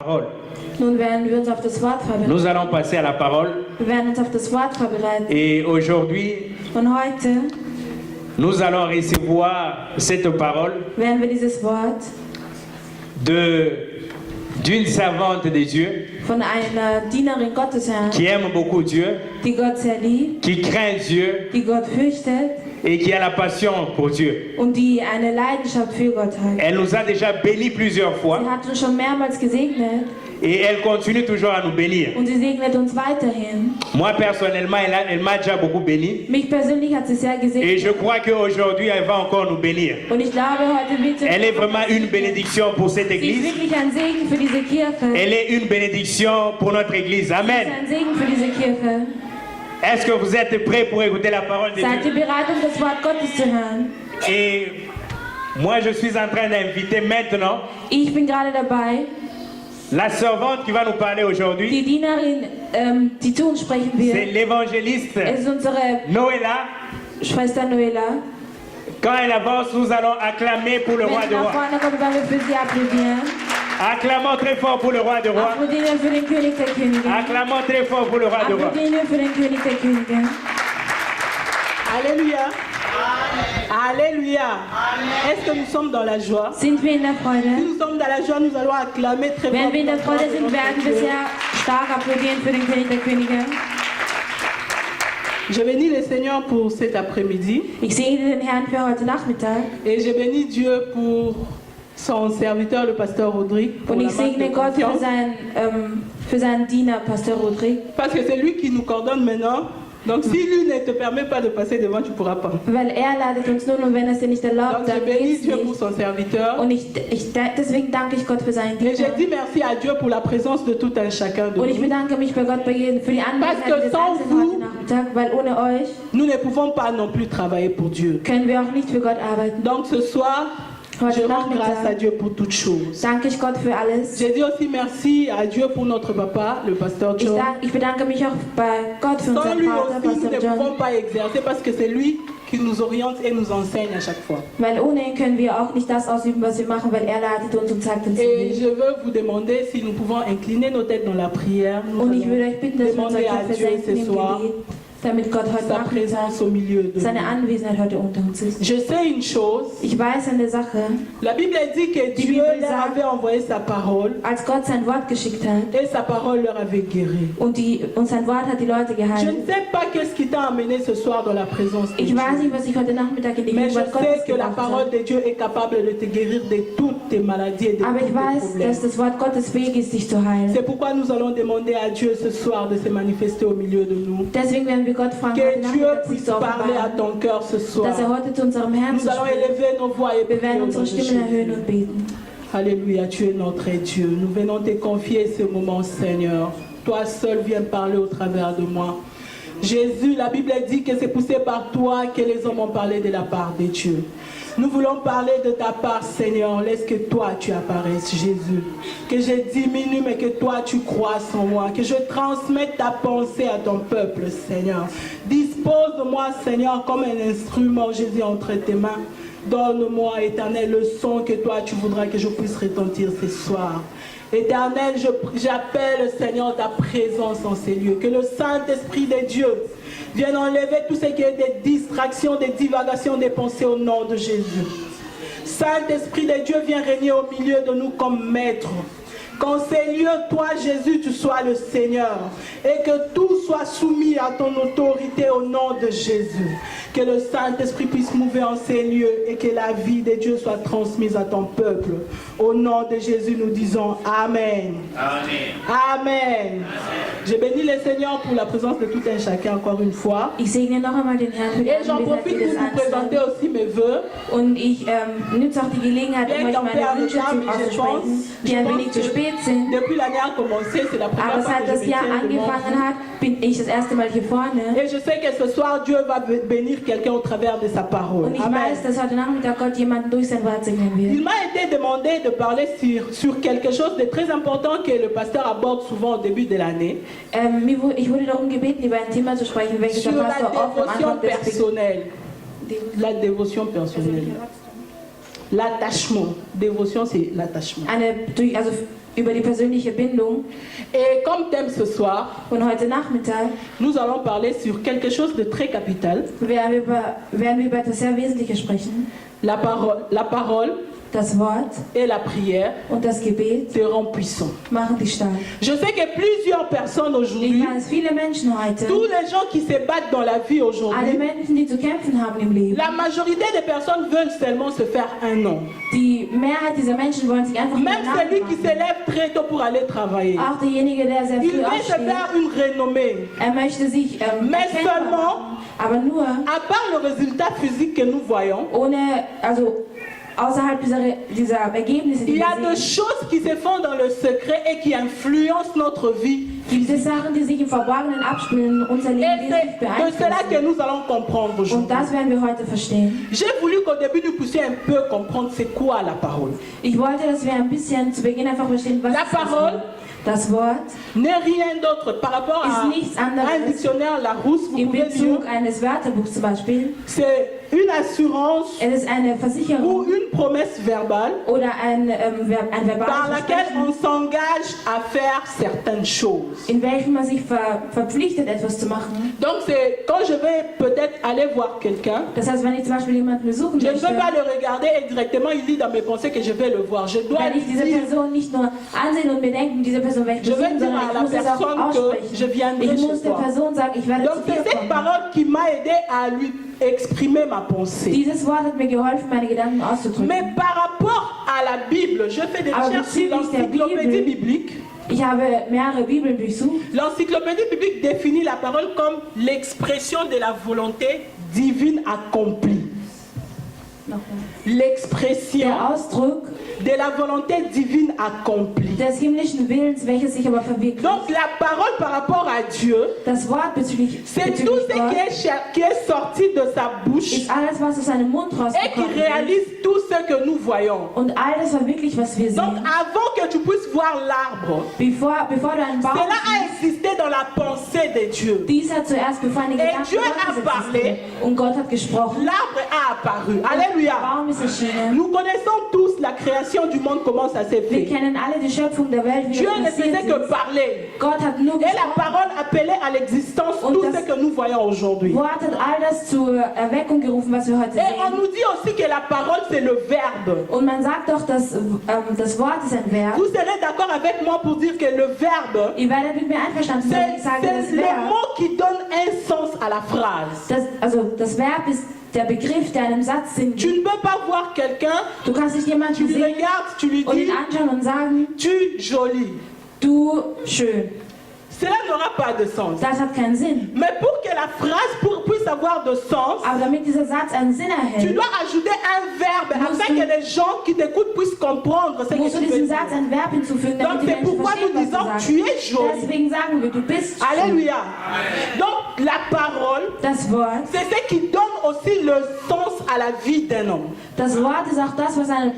Parole. Nun werden wir uns auf das Wort Nous vorbereiten. allons passer à la parole. Wir werden uns auf das Wort vorbereiten. Et aujourd'hui, Und heute nous allons recevoir cette parole werden wir dieses Wort d'une servante de Dieu von einer Dienerin Gottes hören, qui aime beaucoup Dieu, die Gott sehr liebt, qui craint Dieu die Gott fürchtet et qui a la passion pour Dieu. und die eine Leidenschaft für Gott hat. Elle nous a déjà bénis plusieurs fois Sie hat uns schon mehrmals gesegnet et elle continue toujours à nous bénir. und sie segnet uns weiterhin. Moi personnellement, elle m'a déjà beaucoup béni Mich persönlich hat sie sehr et gesegnet je crois qu'aujourd'hui, elle va encore nous bénir. und ich glaube, heute wird sie Elle est vraiment une bénédiction pour cette sie ist église. wirklich ein Segen für diese Kirche. Elle est une bénédiction pour notre église. Sie ist Amen. ein Segen für diese Kirche. Est-ce que vous êtes prêts pour écouter la parole de Seid ihr Dieu? bereit, um das Wort Gottes zu hören? Et moi, je suis en train d'inviter maintenant Ich bin gerade dabei, la servante qui va nous parler aujourd'hui. die Dienerin, die zu uns sprechen C'est wird. l'évangéliste Es ist unsere Noëlla. Schwester Noela. Quand elle avance, nous allons acclamer pour le Wenn roi sie de nach rois. vorne kommt, werden wir für sie applaudieren. Acclamons très fort pour le roi de rois. Applaudieren wir für den König der Könige. Acclamons très fort pour le roi de rois. Applaudieren wir für den König der Könige. Alléluia. Alléluia. Est-ce que nous sommes dans la joie? Sind wir in der Si Freude? nous sommes dans la joie, nous allons acclamer très fort. Wenn wir in der pour Freude notre sind, werden wir Dieu. sehr stark applaudieren für den König der Könige. Je bénis le Seigneur pour cet après-midi Ich segne den Herrn für heute Nachmittag et je bénis Dieu pour son serviteur, le pasteur Rodrigue. Pour und la ich marque de segne Gott confiance. für seinen Diener, Pastor Rodrigue, Parce que c'est lui qui nous coordonne maintenant. Donc si lui ne te permet pas de passer devant, tu ne pourras pas. weil er leitet uns nun und wenn es dir nicht Donc erlaubt, je dann bénis geht's Dieu pour nicht. son serviteur. Und deswegen danke ich Gott für seinen Et je Diener. dis merci à Dieu pour la présence de tout un chacun de Und ich nous. bedanke mich bei Gott für die Anwesenheit Parce que des sans Einzelnen vous- heute Nachmittag, weil ohne euch Nous ne pouvons pas non plus travailler pour Dieu. können wir auch nicht für Gott arbeiten. Donc ce soir, Heute je rends grâce à Nachmittag Dieu pour toutes choses. danke ich Gott für alles. Je dis aussi merci à Dieu pour notre papa, le pasteur John. Ich bedanke mich auch bei Gott für Sans unseren lui Vater, aussi, nous Pastor ne John, pouvons pas exercer parce que c'est lui qui nous oriente et nous enseigne à chaque fois. weil ohne ihn können wir auch nicht das ausüben, was wir machen, weil er leitet uns und zeigt uns den Et Weg. je veux vous demander si nous pouvons incliner nos têtes dans la prière. Nous Und ich würde allons euch bitten, dass wir unsere demander à Köpfe Dieu senken ce im soir Gebet, damit Gott heute sa Nachmittag présence au milieu de seine nous. Anwesenheit heute unter uns ist. Je sais une chose, Ich weiß eine Sache, la Bible dit que Die Dieu Bibel leur sagt- avait envoyé sa parole als Gott sein Wort geschickt hat et sa parole leur avait guéri. und sein Wort hat die Leute Je ne geheilt. sais pas qu'est-ce qui t'a amené ce soir dans la présence de Ich Dieu. weiß nicht, was ich heute Nachmittag in die Mais je Gegenwart Gottes sais que la gebracht parole habe. de Dieu est capable de te guérir de toutes tes maladies et de Aber tous ich tes weiß, problèmes. dass das Wort Gottes fähig ist, dich zu heilen. C'est pourquoi nous allons demander à Dieu ce soir de se manifester au milieu de nous. Deswegen werden wir Gott fragen, Que heute Dieu Nachmittag sich puisse zu parler à offenbaren, ton cœur ce soir. dass heute zu unserem Herzen Nous allons spricht. élever nos voix et Wir prier werden au nom unsere de Stimmen erhöhen Jésus. und beten. Alléluia, tu es notre Dieu. Nous venons te confier ce moment, Seigneur. Toi seul viens parler au travers de moi. Jésus, la Bible dit que c'est poussé par toi que les hommes ont parlé de la part de Dieu. Nous voulons parler de ta part, Seigneur. Laisse que toi, tu apparaisses, Jésus. Que je diminue, mais que toi, tu croisses en moi. Que je transmette ta pensée à ton peuple, Seigneur. Dispose de moi, Seigneur, comme un instrument, Jésus, entre tes mains. Donne-moi, Éternel, le son que toi, tu voudras que je puisse retentir ce soir. Éternel, j'appelle, Seigneur, ta présence en ces lieux. Que le Saint-Esprit de Dieu vienne enlever tout ce qui est des distractions, des divagations, des pensées au nom de Jésus. Saint-Esprit de Dieu, viens régner au milieu de nous comme maître. Qu'en ces lieux, toi, Jésus, tu sois le Seigneur. Et que tout soit soumis à ton autorité au nom de Jésus. Que le Saint-Esprit puisse mouver en ces lieux et que la vie de Dieu soit transmise à ton peuple. Au nom de Jésus, nous disons Amen. Amen. Amen. Je bénis le Seigneur pour la présence de tout un chacun encore une fois. Ich segne noch einmal den Herrn für die Et j'en Anwesenheit profite pour jedes vous présenter Einzelnen. aussi mes vœux. Und ich nutze auch die Gelegenheit, um euch meine Wünsche auszusprechen, die ein wenig zu spät sind. Depuis l'année a commencé, c'est la Aber première fois seit que je das me Jahr tiens devant angefangen vous. hat, bin ich das erste Mal hier vorne. Et je sais que ce soir, Dieu va bénir quelqu'un au travers de sa parole. Und ich Amen. weiß, dass heute Nachmittag Gott jemanden durch sein Wort segnen wird. Il m'a été demandé de parler sur quelque chose de très important que le pasteur aborde souvent au début de l'année. Ich wurde darum gebeten, über ein Thema zu sprechen, welches Sur der la Pastor oft am dévotion Anfang des personnelle. La dévotion personnelle. L'attachement. Dévotion, c'est l'attachement. also über die persönliche Bindung. Et comme thème ce soir, Und heute Nachmittag nous allons parler sur quelque chose de très capital. werden wir über etwas sehr Wesentliches sprechen. La parole Das Wort et la prière und das Gebet te rend puissant. machen dich stark. Je sais que plusieurs personnes Ich aujourd'hui, weiß, viele Menschen heute, tous les gens qui se battent dans la vie alle aujourd'hui, Menschen, die zu kämpfen haben im Leben, la majorité des personnes veulent seulement se faire un nom. die Mehrheit dieser Menschen wollen sich einfach nur Même einen Namen celui qui se machen. lève très tôt pour aller travailler, Auch derjenige, der sehr il früh veut se aufsteht, faire une renommée. möchte sich Mais erkennbar seulement, machen. Aber nur à part le résultat physique que nous voyons, außerhalb dieser Ergebnisse, die il y a wir des sehen, choses qui se font dans le secret et qui influencent notre vie. gibt es Sachen, die sich im Verborgenen abspielen und unser Et Leben c'est wesentlich de cela que beeinflussen. nous allons comprendre Und aujourd'hui. das werden wir heute verstehen. J'ai voulu qu'au début nous puissions un peu comprendre c'est quoi la parole. Ich wollte, dass wir ein bisschen zu Beginn einfach verstehen, was La ist das parole Wort. Das Wort N'est rien d'autre par rapport à ist nichts anderes un dictionnaire Larousse, vous in pouvez Bezug dire, eines Wörterbuchs zum Beispiel. c'est une assurance Es ist eine ou Versicherung une promesse verbale oder ein par verbales laquelle Versprechen, on s'engage à faire certaines choses. in welchem man sich verpflichtet, etwas zu machen. Donc c'est quand je vais peut-être aller voir quelqu'un, Das heißt, wenn ich zum Beispiel jemanden besuchen je ne möchte, peux pas le regarder et directement il lit dans mes pensées que je vais le voir. Je dois werde ich diese dire, Person nicht nur ansehen und bedenken, diese Person werde ich je vais besuchen, dire sondern à ich la muss es auch personne que je aussprechen. viendrai Ich chez muss der toi. Person sagen, ich werde Donc zu c'est dir cette kommen. parole qui m'a aidé à lui exprimer ma pensée. Dieses Wort hat mir geholfen, meine Gedanken auszudrücken. Mais par rapport à la Bible, je fais des Aber recherches sur bezüglich der l'encyclopédie Bibel- biblique. Ich habe mehrere Bibeln durchsucht. L'encyclopédie biblique définit la parole comme l'expression de la volonté divine accomplie. L'expression Der Ausdruck de la volonté divine accomplie. des himmlischen Willens, welches sich aber verwirklicht. Donc la parole par rapport à Dieu, Das Wort bezüglich c'est tout ce Gott qui est sorti de sa bouche ist alles, was aus seinem Mund et qui rausgekommen ist. réalise tout ce que nous voyons. Und all das verwirklicht, was wir Donc sehen. avant que tu puisses voir l'arbre, Bevor du einen Baum cela a siehst, existé dans la pensée de Dieu. dies hat zuerst, bevor eine Gedanken Dieu a Gottes parlé. existieren. Und Gott hat gesprochen. L'arbre a apparu. Der Alléluia. Baum ist erschienen. Nous connaissons tous la création du monde, comment ça s'est Wir fait. kennen alle die Schöpfung der Welt, wie Dieu das ne passiert faisait que ist. parler. Gott hat nur Et la gesprochen. parole appelait à l'existence Und tout das ce que nous voyons aujourd'hui. Wort hat all das zur Erweckung gerufen, was wir heute Et on sehen. nous dit aussi que la parole, c'est le verbe. Und man sagt doch, dass das Wort ist ein Verb. Vous serez d'accord avec moi pour dire que le verbe, Ihr werdet mit mir einverstanden sein, wenn ich sage, das c'est le Verb. mot qui donne un sens à la phrase. Das Verb ist der Begriff, der einem Satz Sinn Tu gibt. ne peux pas voir quelqu'un, Du kannst nicht jemanden tu le sehen regardes, tu lui und ihn dis, anschauen und sagen, tu joli. du schön. Cela n'aura pas de sens. Das hat keinen Sinn. Mais pour que la phrase puisse avoir de sens, Aber damit dieser Satz einen Sinn tu erhält, dois ajouter un verbe Musst afin du- que les gens qui t'écoutent puissent comprendre ce musst que du tu veux diesem dire. Satz ein Verb hinzufügen, Donc damit die c'est Menschen pourquoi verstehen, nous was du disons sagst. tu es joli. Deswegen sagen wir, du bist schön. Alléluia. Donc la parole, Das Wort, c'est ce qui donne aussi le sens à la vie d'un homme. das Wort ist auch das, was on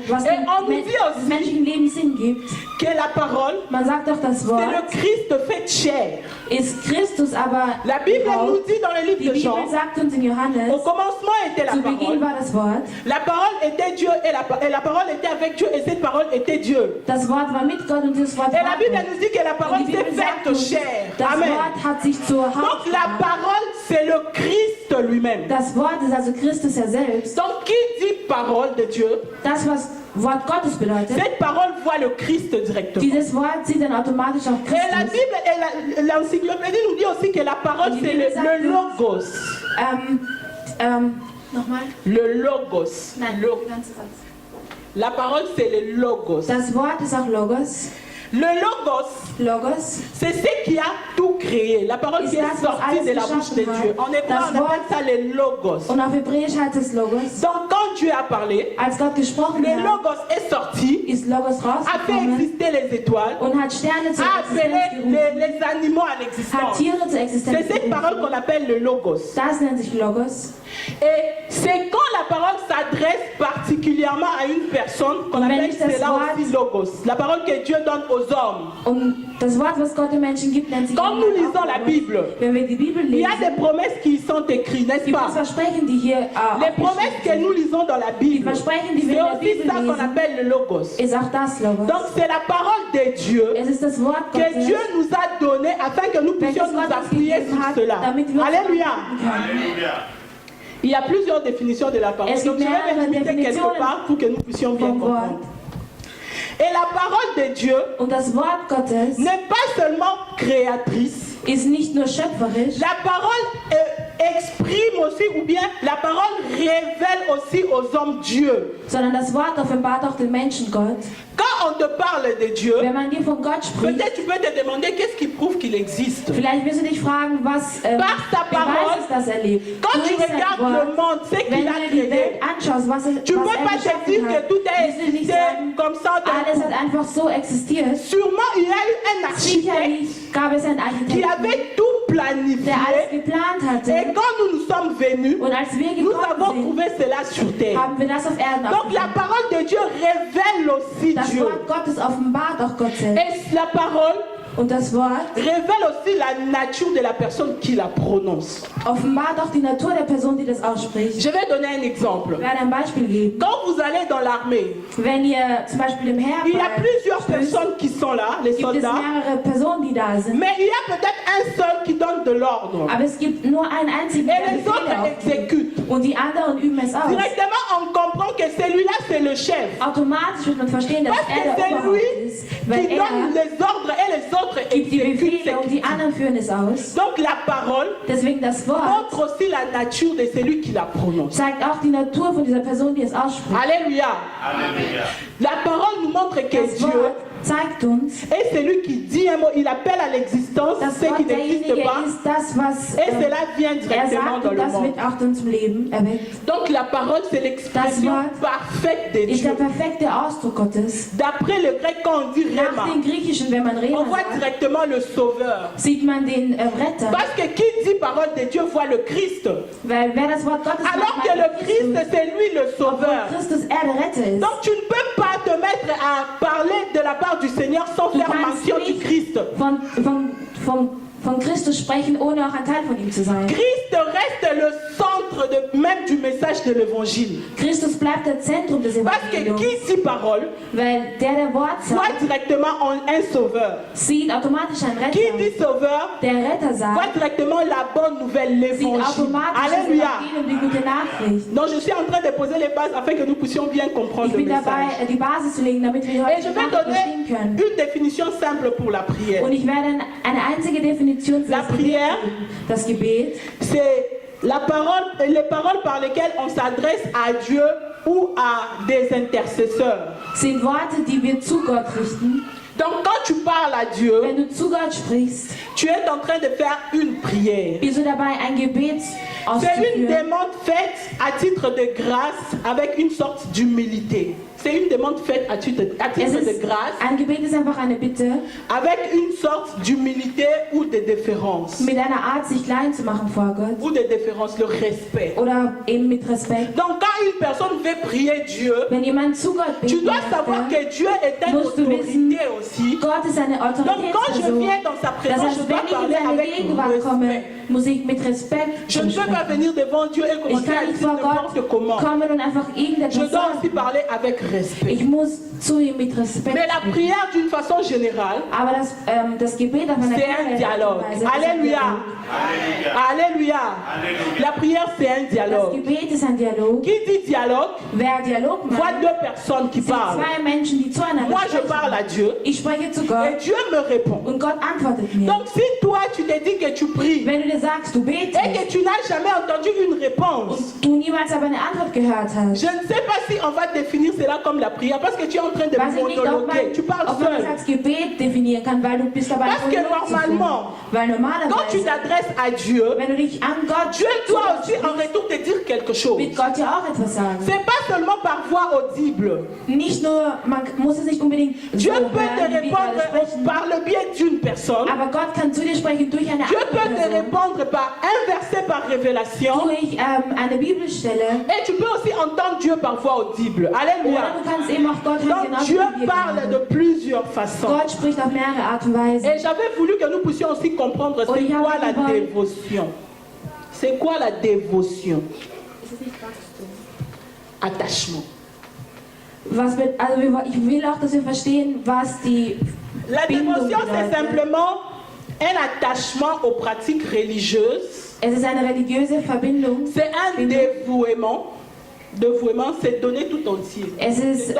nous dem dit aussi- menschlichen Leben Sinn gibt. Que la parole, Man sagt doch, das c'est Wort le Christ fait chair. ist Christus, aber La Bible Haut. nous dit dans le Die livre de Bibel Jean, sagt uns in au Johannes, commencement était la zu Beginn parole. war das Wort, La parole était Dieu et la parole était avec Dieu et cette parole était Dieu. das Wort war mit Gott und dieses Wort Et la war Bible Gott. nous dit que la parole Und die s'est Bibel sagt faite uns, chair. das Amen. Wort hat sich zur Haut Donc la gemacht. parole, c'est le Christ lui-même. Das Wort ist also Christus ja selbst. Donc qui dit parole de Dieu, Das, was Wort Gottes bedeutet, cette parole voit le Christ directement. dieses Wort sieht dann automatisch auch Et la Christus. Bible et l'encyclopédie nous dit aussi que la parole Die c'est Bibel sagt le uns- logos. Nochmal? Le logos. Nein, Lo- der ganze Satz. La parole c'est le logos. Das Wort ist auch Logos. Le logos, Logos c'est ce qui a tout créé. La parole ist qui est das, was sortie de alles la bouche de geschaffen Dieu. hat. En hébreu, Das on appelle Wort- ça le logos. und auf Hebräisch heißt es Logos. Donc quand Dieu a parlé, Als Gott gesprochen le hat, logos est sorti, ist Logos a fait rausgekommen exister les étoiles, und hat Sterne zur a appelé Existenz gerufen, les animaux à hat l'existence. Tiere zur Existenz C'est cette parole gerufen. qu'on appelle le logos. Das nennt sich Logos. Et c'est quand la parole s'adresse particulièrement à une personne qu'on Wenn appelle ich das c'est là Wort- aussi logos, la parole que Dieu donne aux hommes. Und das Wort, was Gott den Menschen gibt, nennt sich Quand nous lisons la Bible, Wenn wir die Bibel il y a lesen, des promesses qui y sont écrites, n'est-ce gibt es pas? Versprechen, die hier Les promesses que nous lisons dans la Bible, Versprechen, die c'est wir in der aussi Bibel ça qu'on lesen, appelle le logos. ist auch das Logos. Donc c'est la parole de Dieu Es ist das Wort que Gottes, Dieu nous a donné afin que nous puissions welches nous Gott uns appuyer gegeben sur hat, cela. damit wir uns Alléluia. verwenden können. Il y a plusieurs définitions de la parole. Es Donc gibt je vais mehrere me limiter quelque Definitionen part pour que nous puissions bien vom comprendre. Wort. Et la parole de Dieu Und das Wort Gottes n'est pas seulement créatrice. ist nicht nur schöpferisch, La parole exprime aussi, ou bien la parole révèle aussi aux hommes Dieu. sondern das Wort offenbart auch den Menschen Gott. Quand on te parle de Dieu, Wenn man dir von Gott spricht, peut-être tu peux te demander qu'est-ce qui prouve qu'il existe. vielleicht wirst du dich fragen, was Par ta parole, Beweis ist, dass er lebt. Quand tu Durch sein regardes le Wort, monde, ce wenn qu'il du a dir die Welt créé, anschaust, was tu ne peux er pas te geschaffen dire hat, que tout a wirst du nicht existé sagen, comme ça. alles hat einfach so existiert. Sûrement, il y a eu un architecte Sicherlich gab es einen qui Architekten, avait tout planifié. der alles geplant Et hatte. quand nous nous sommes venus, Und als wir nous avons gekommen trouvé cela sur sind, terre. haben wir das auf Erden Donc la aufgefunden. parole de Dieu révèle aussi Das Dieu. Wort Gottes offenbart auch Gott selbst. Et la parole Und das Wort révèle aussi la nature de la personne qui la prononce. offenbart auch die Natur der Person, die das ausspricht. Je vais donner un exemple. Ich werde ein Beispiel geben. Quand vous allez dans l'armée, Wenn ihr zum Beispiel im Heer il y a plusieurs stößt, personnes qui sont là, les gibt es soldats, mehrere Personen, die da sind. mais il y a peut-être un seul qui donne de l'ordre. Aber es gibt nur einen einzigen, Et der les autres Befehle aufgibt. exécutent. Und die anderen üben es aus. Directement, on comprend que celui-là, c'est le chef. Automatisch wird man verstehen, dass Parce er que der c'est Oberhaupt lui ist. qui Weil donne er les ordres et les autres gibt die exécutent. Befehle und die anderen führen es aus. Donc la parole Deswegen das Wort montre aussi la nature de celui qui la prononce. zeigt auch die Natur von dieser Person, die es ausspricht. Alléluia. La parole nous montre que Das Dieu Wort zeigt uns, est celui qui dit un mot, il appelle à l'existence dass ce qui Gott n'existe derjenige pas. ist, das, was Et cela vient er directement sagt dans und le das monde. wird auch dann zum Leben erweckt. Donc la parole, c'est l'expression Das Wort parfaite de Ist der Dieu. perfekte Ausdruck Gottes. D'après le grec, quand on dit Nach Rema, dem Griechischen, wenn man on Rema voit sagt, directement le Sauveur. sieht man den Retter. Parce que qui dit parole de Dieu voit le Christ. Weil wer das Wort Gottes Alors macht, que meint le Christ, Christus. c'est lui le Obwohl Sauveur. Christus der Retter ist. Donc tu ne peux pas te mettre à parler de la part du Seigneur sans Du faire kannst mention du nicht Christ. von Christus sprechen, ohne auch ein Teil von ihm zu sein. Christ reste le centre même du message de l'évangile. Christus bleibt das Zentrum des Parce que Evangeliums. qui dit parole Weil der Wort voit sagt, directement un sauveur. sieht automatisch einen Qui Retter. dit sauveur Der Retter voit sagt, directement la bonne nouvelle, sieht l'évangile. automatisch das Alléluia. Evangelium, die gute Nachricht. Donc je suis en train de poser les bases afin que nous puissions bien comprendre Ich le bin dabei, message. die Basis zu legen, damit wir Et heute je die vais Nachricht donner verstehen können. une définition simple pour la prière. Und ich werde eine einzige Definition für La das Gebet prière, geben. Das Gebet c'est la parole, les paroles par lesquelles on s'adresse à Dieu ou à des intercesseurs. sind Worte, die wir zu Gott richten. Donc quand tu parles à Dieu, Wenn du zu Gott sprichst, tu es en train de faire une prière. bist du dabei, ein Gebet C'est une auszuführen. demande faite à titre de grâce avec une sorte d'humilité. C'est une demande faite à titre Es de ist, grâce ein Gebet ist einfach eine Bitte, avec une sorte d'humilité ou de déférence. mit einer Art, sich klein zu machen vor Gott. Ou de déférence, le respect. Oder eben mit Respekt. Donc quand une personne veut prier Dieu, Wenn jemand zu Gott tu beten dois savoir möchte, que Dieu est une musst du wissen, autorité aussi. Gott ist eine Donc quand je Autoritätsperson. viens dans sa Das présence, heißt, je dois wenn ich in parler seine avec Gegenwart komme, respect. muss ich mit Respekt Je ne peux pas sprechen. venir devant Dieu et Ich commencer à kann nicht dire vor n'importe Gott comment. kommen und einfach irgendetwas Je dois aussi sagen. parler avec respect. Ich muss zu ihm mit Respekt Mais la sprechen. prière d'une façon générale, Aber das Gebet auf einer c'est un dialogue. Alléluia. Alléluia. La prière, c'est un Das dialogue. Gebet ist ein Dialog. Qui dit dialogue, Wer Dialog voit macht, deux personnes qui sind parlent. zwei Menschen, die zueinander Moi, je sprechen. parle à Dieu Ich spreche zu et Gott Dieu me répond. und Gott antwortet mir. Donc, si toi, tu te dis que tu pries Wenn du dir sagst, du et betest que tu n'as jamais entendu une réponse, und du niemals aber eine Antwort gehört hast, je ne sais pas si on va définir cela cela comme la prière parce que tu es en train de Was ich nicht, monologuer. Tu parles ob man das seul. als Gebet definieren kann, weil du bist dabei, Parce que Monolog zu führen. normalement, Weil Quand tu normalerweise, t'adresses à Dieu, wenn du dich an Gott Dieu doit aussi en retour te dire quelque chose. wird Gott ja auch etwas sagen. C'est pas seulement par voix audible. Nicht nur, man muss es nicht unbedingt Dieu so peut te hören, wie wir répondre alle sprechen, par le biais d'une personne. aber Gott kann zu dir sprechen durch eine Dieu peut andere te Person, répondre par un verset par révélation. durch eine Bibelstelle. Et tu peux aussi entendre Dieu par voix audible. Oder Alléluia. du kannst eben auch Gott hören, Donc genauso Dieu wie wir parle hören. de plusieurs façons. Gott spricht auf mehrere Art und Weise. Et j'avais voulu que nous puissions aussi comprendre Oh, c'est il y a quoi des la paroles. dévotion. C'est quoi la dévotion? Attachement. Also ich will auch, dass wir verstehen, was die La Bindung dévotion, c'est bedeutet. simplement un attachement aux pratiques religieuses. Es ist eine religiöse Verbindung. C'est un dévouement. Dévouement, c'est donner tout entier. Es ist,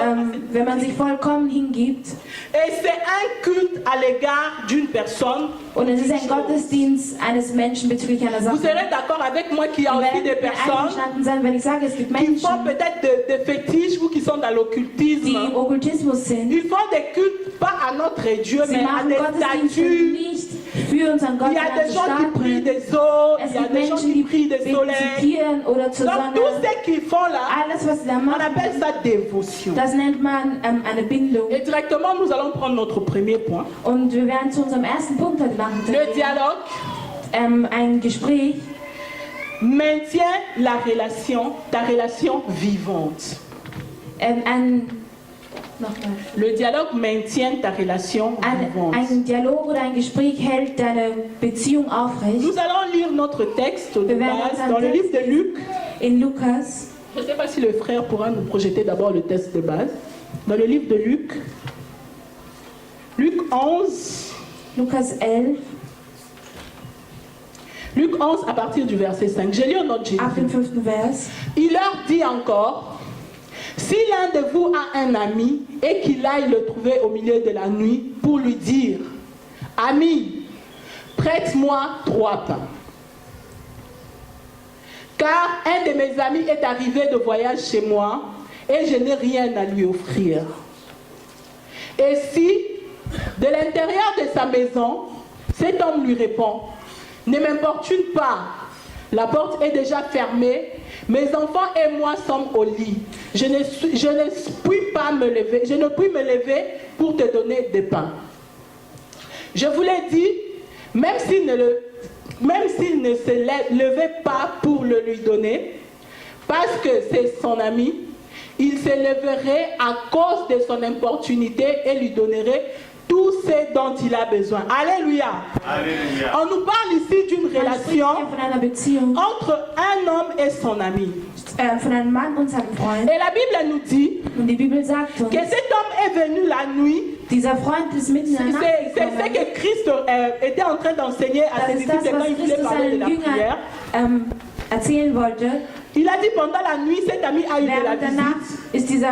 wenn man sich vollkommen hingibt. Et c'est un culte à l'égard d'une personne. Und es ist ein Gottesdienst eines Menschen bezüglich einer Vous Sache. serez d'accord avec moi qu'il y a Ihr aussi werdet des mir personnes einverstanden sein, wenn ich sage, es gibt qui font Menschen, peut-être des fétiches ou qui sont dans die l'occultisme. im Okkultismus sind. Ils font des cultes pas à notre Dieu, Sie mais à machen des Gottesdienste statues. nicht für unseren Gott, Il y a sondern des zu gens qui prient Statuen. des eaux, Es il y a gibt des gens Menschen, qui die prient des beten zu soleils. Tieren oder zur Donc tout Sonne. ce qu'ils font là, Alles, was sie da on machen, appelle ça dévotion. das nennt man eine Bindung. Et directement, nous allons prendre notre premier point. Und wir werden zu unserem ersten Punkt heute Nachmittag Le gehen. dialogue Ein Gespräch maintient ta relation vivante. Nochmal. Le dialogue maintient ta relation vivante. Ein Dialog oder ein Gespräch hält deine Beziehung aufrecht. Nous allons lire notre texte de Wir werden base unseren dans le livre de Text Luc. in Lukas. Je ne sais pas si le frère pourra nous projeter d'abord le texte de base. Dans le livre de Luc. Luc 11. Lukas 11, Luc 11 à partir du verset 5. J'ai lu notre Jésus. ab dem 5. Vers. Il leur dit encore, si l'un de vous a un ami et qu'il aille le trouver au milieu de la nuit pour lui dire, ami, prête-moi 3 pains. Car un de mes amis est arrivé de voyage chez moi et je n'ai rien à lui offrir. Et si, de l'intérieur de sa maison, cet homme lui répond, ne m'importune pas, la porte est déjà fermée, mes enfants et moi sommes au lit. Je ne puis me lever pour te donner des pains. Je vous l'ai dit, même s'il ne se levait pas pour le lui donner, parce que c'est son ami, il se leverait à cause de son importunité et lui donnerait tout ce dont il a besoin. Alléluia. Alléluia. On nous parle ici d'une Man spricht relation hier von einer Beziehung entre un homme et son ami. von einem Mann und seinem Freund. Et la Bible nous dit Und die Bibel sagt uns, que cet homme est venu la nuit. dieser Freund ist mitten in der Nacht C'est ce gekommen. que Christ était en train d'enseigner à Das ses ist das, disciples quand was il voulait Christus parler de seinen la Jüngern prière. Erzählen wollte. Il a dit pendant la nuit, cet ami a eu de la Während der Nacht visite.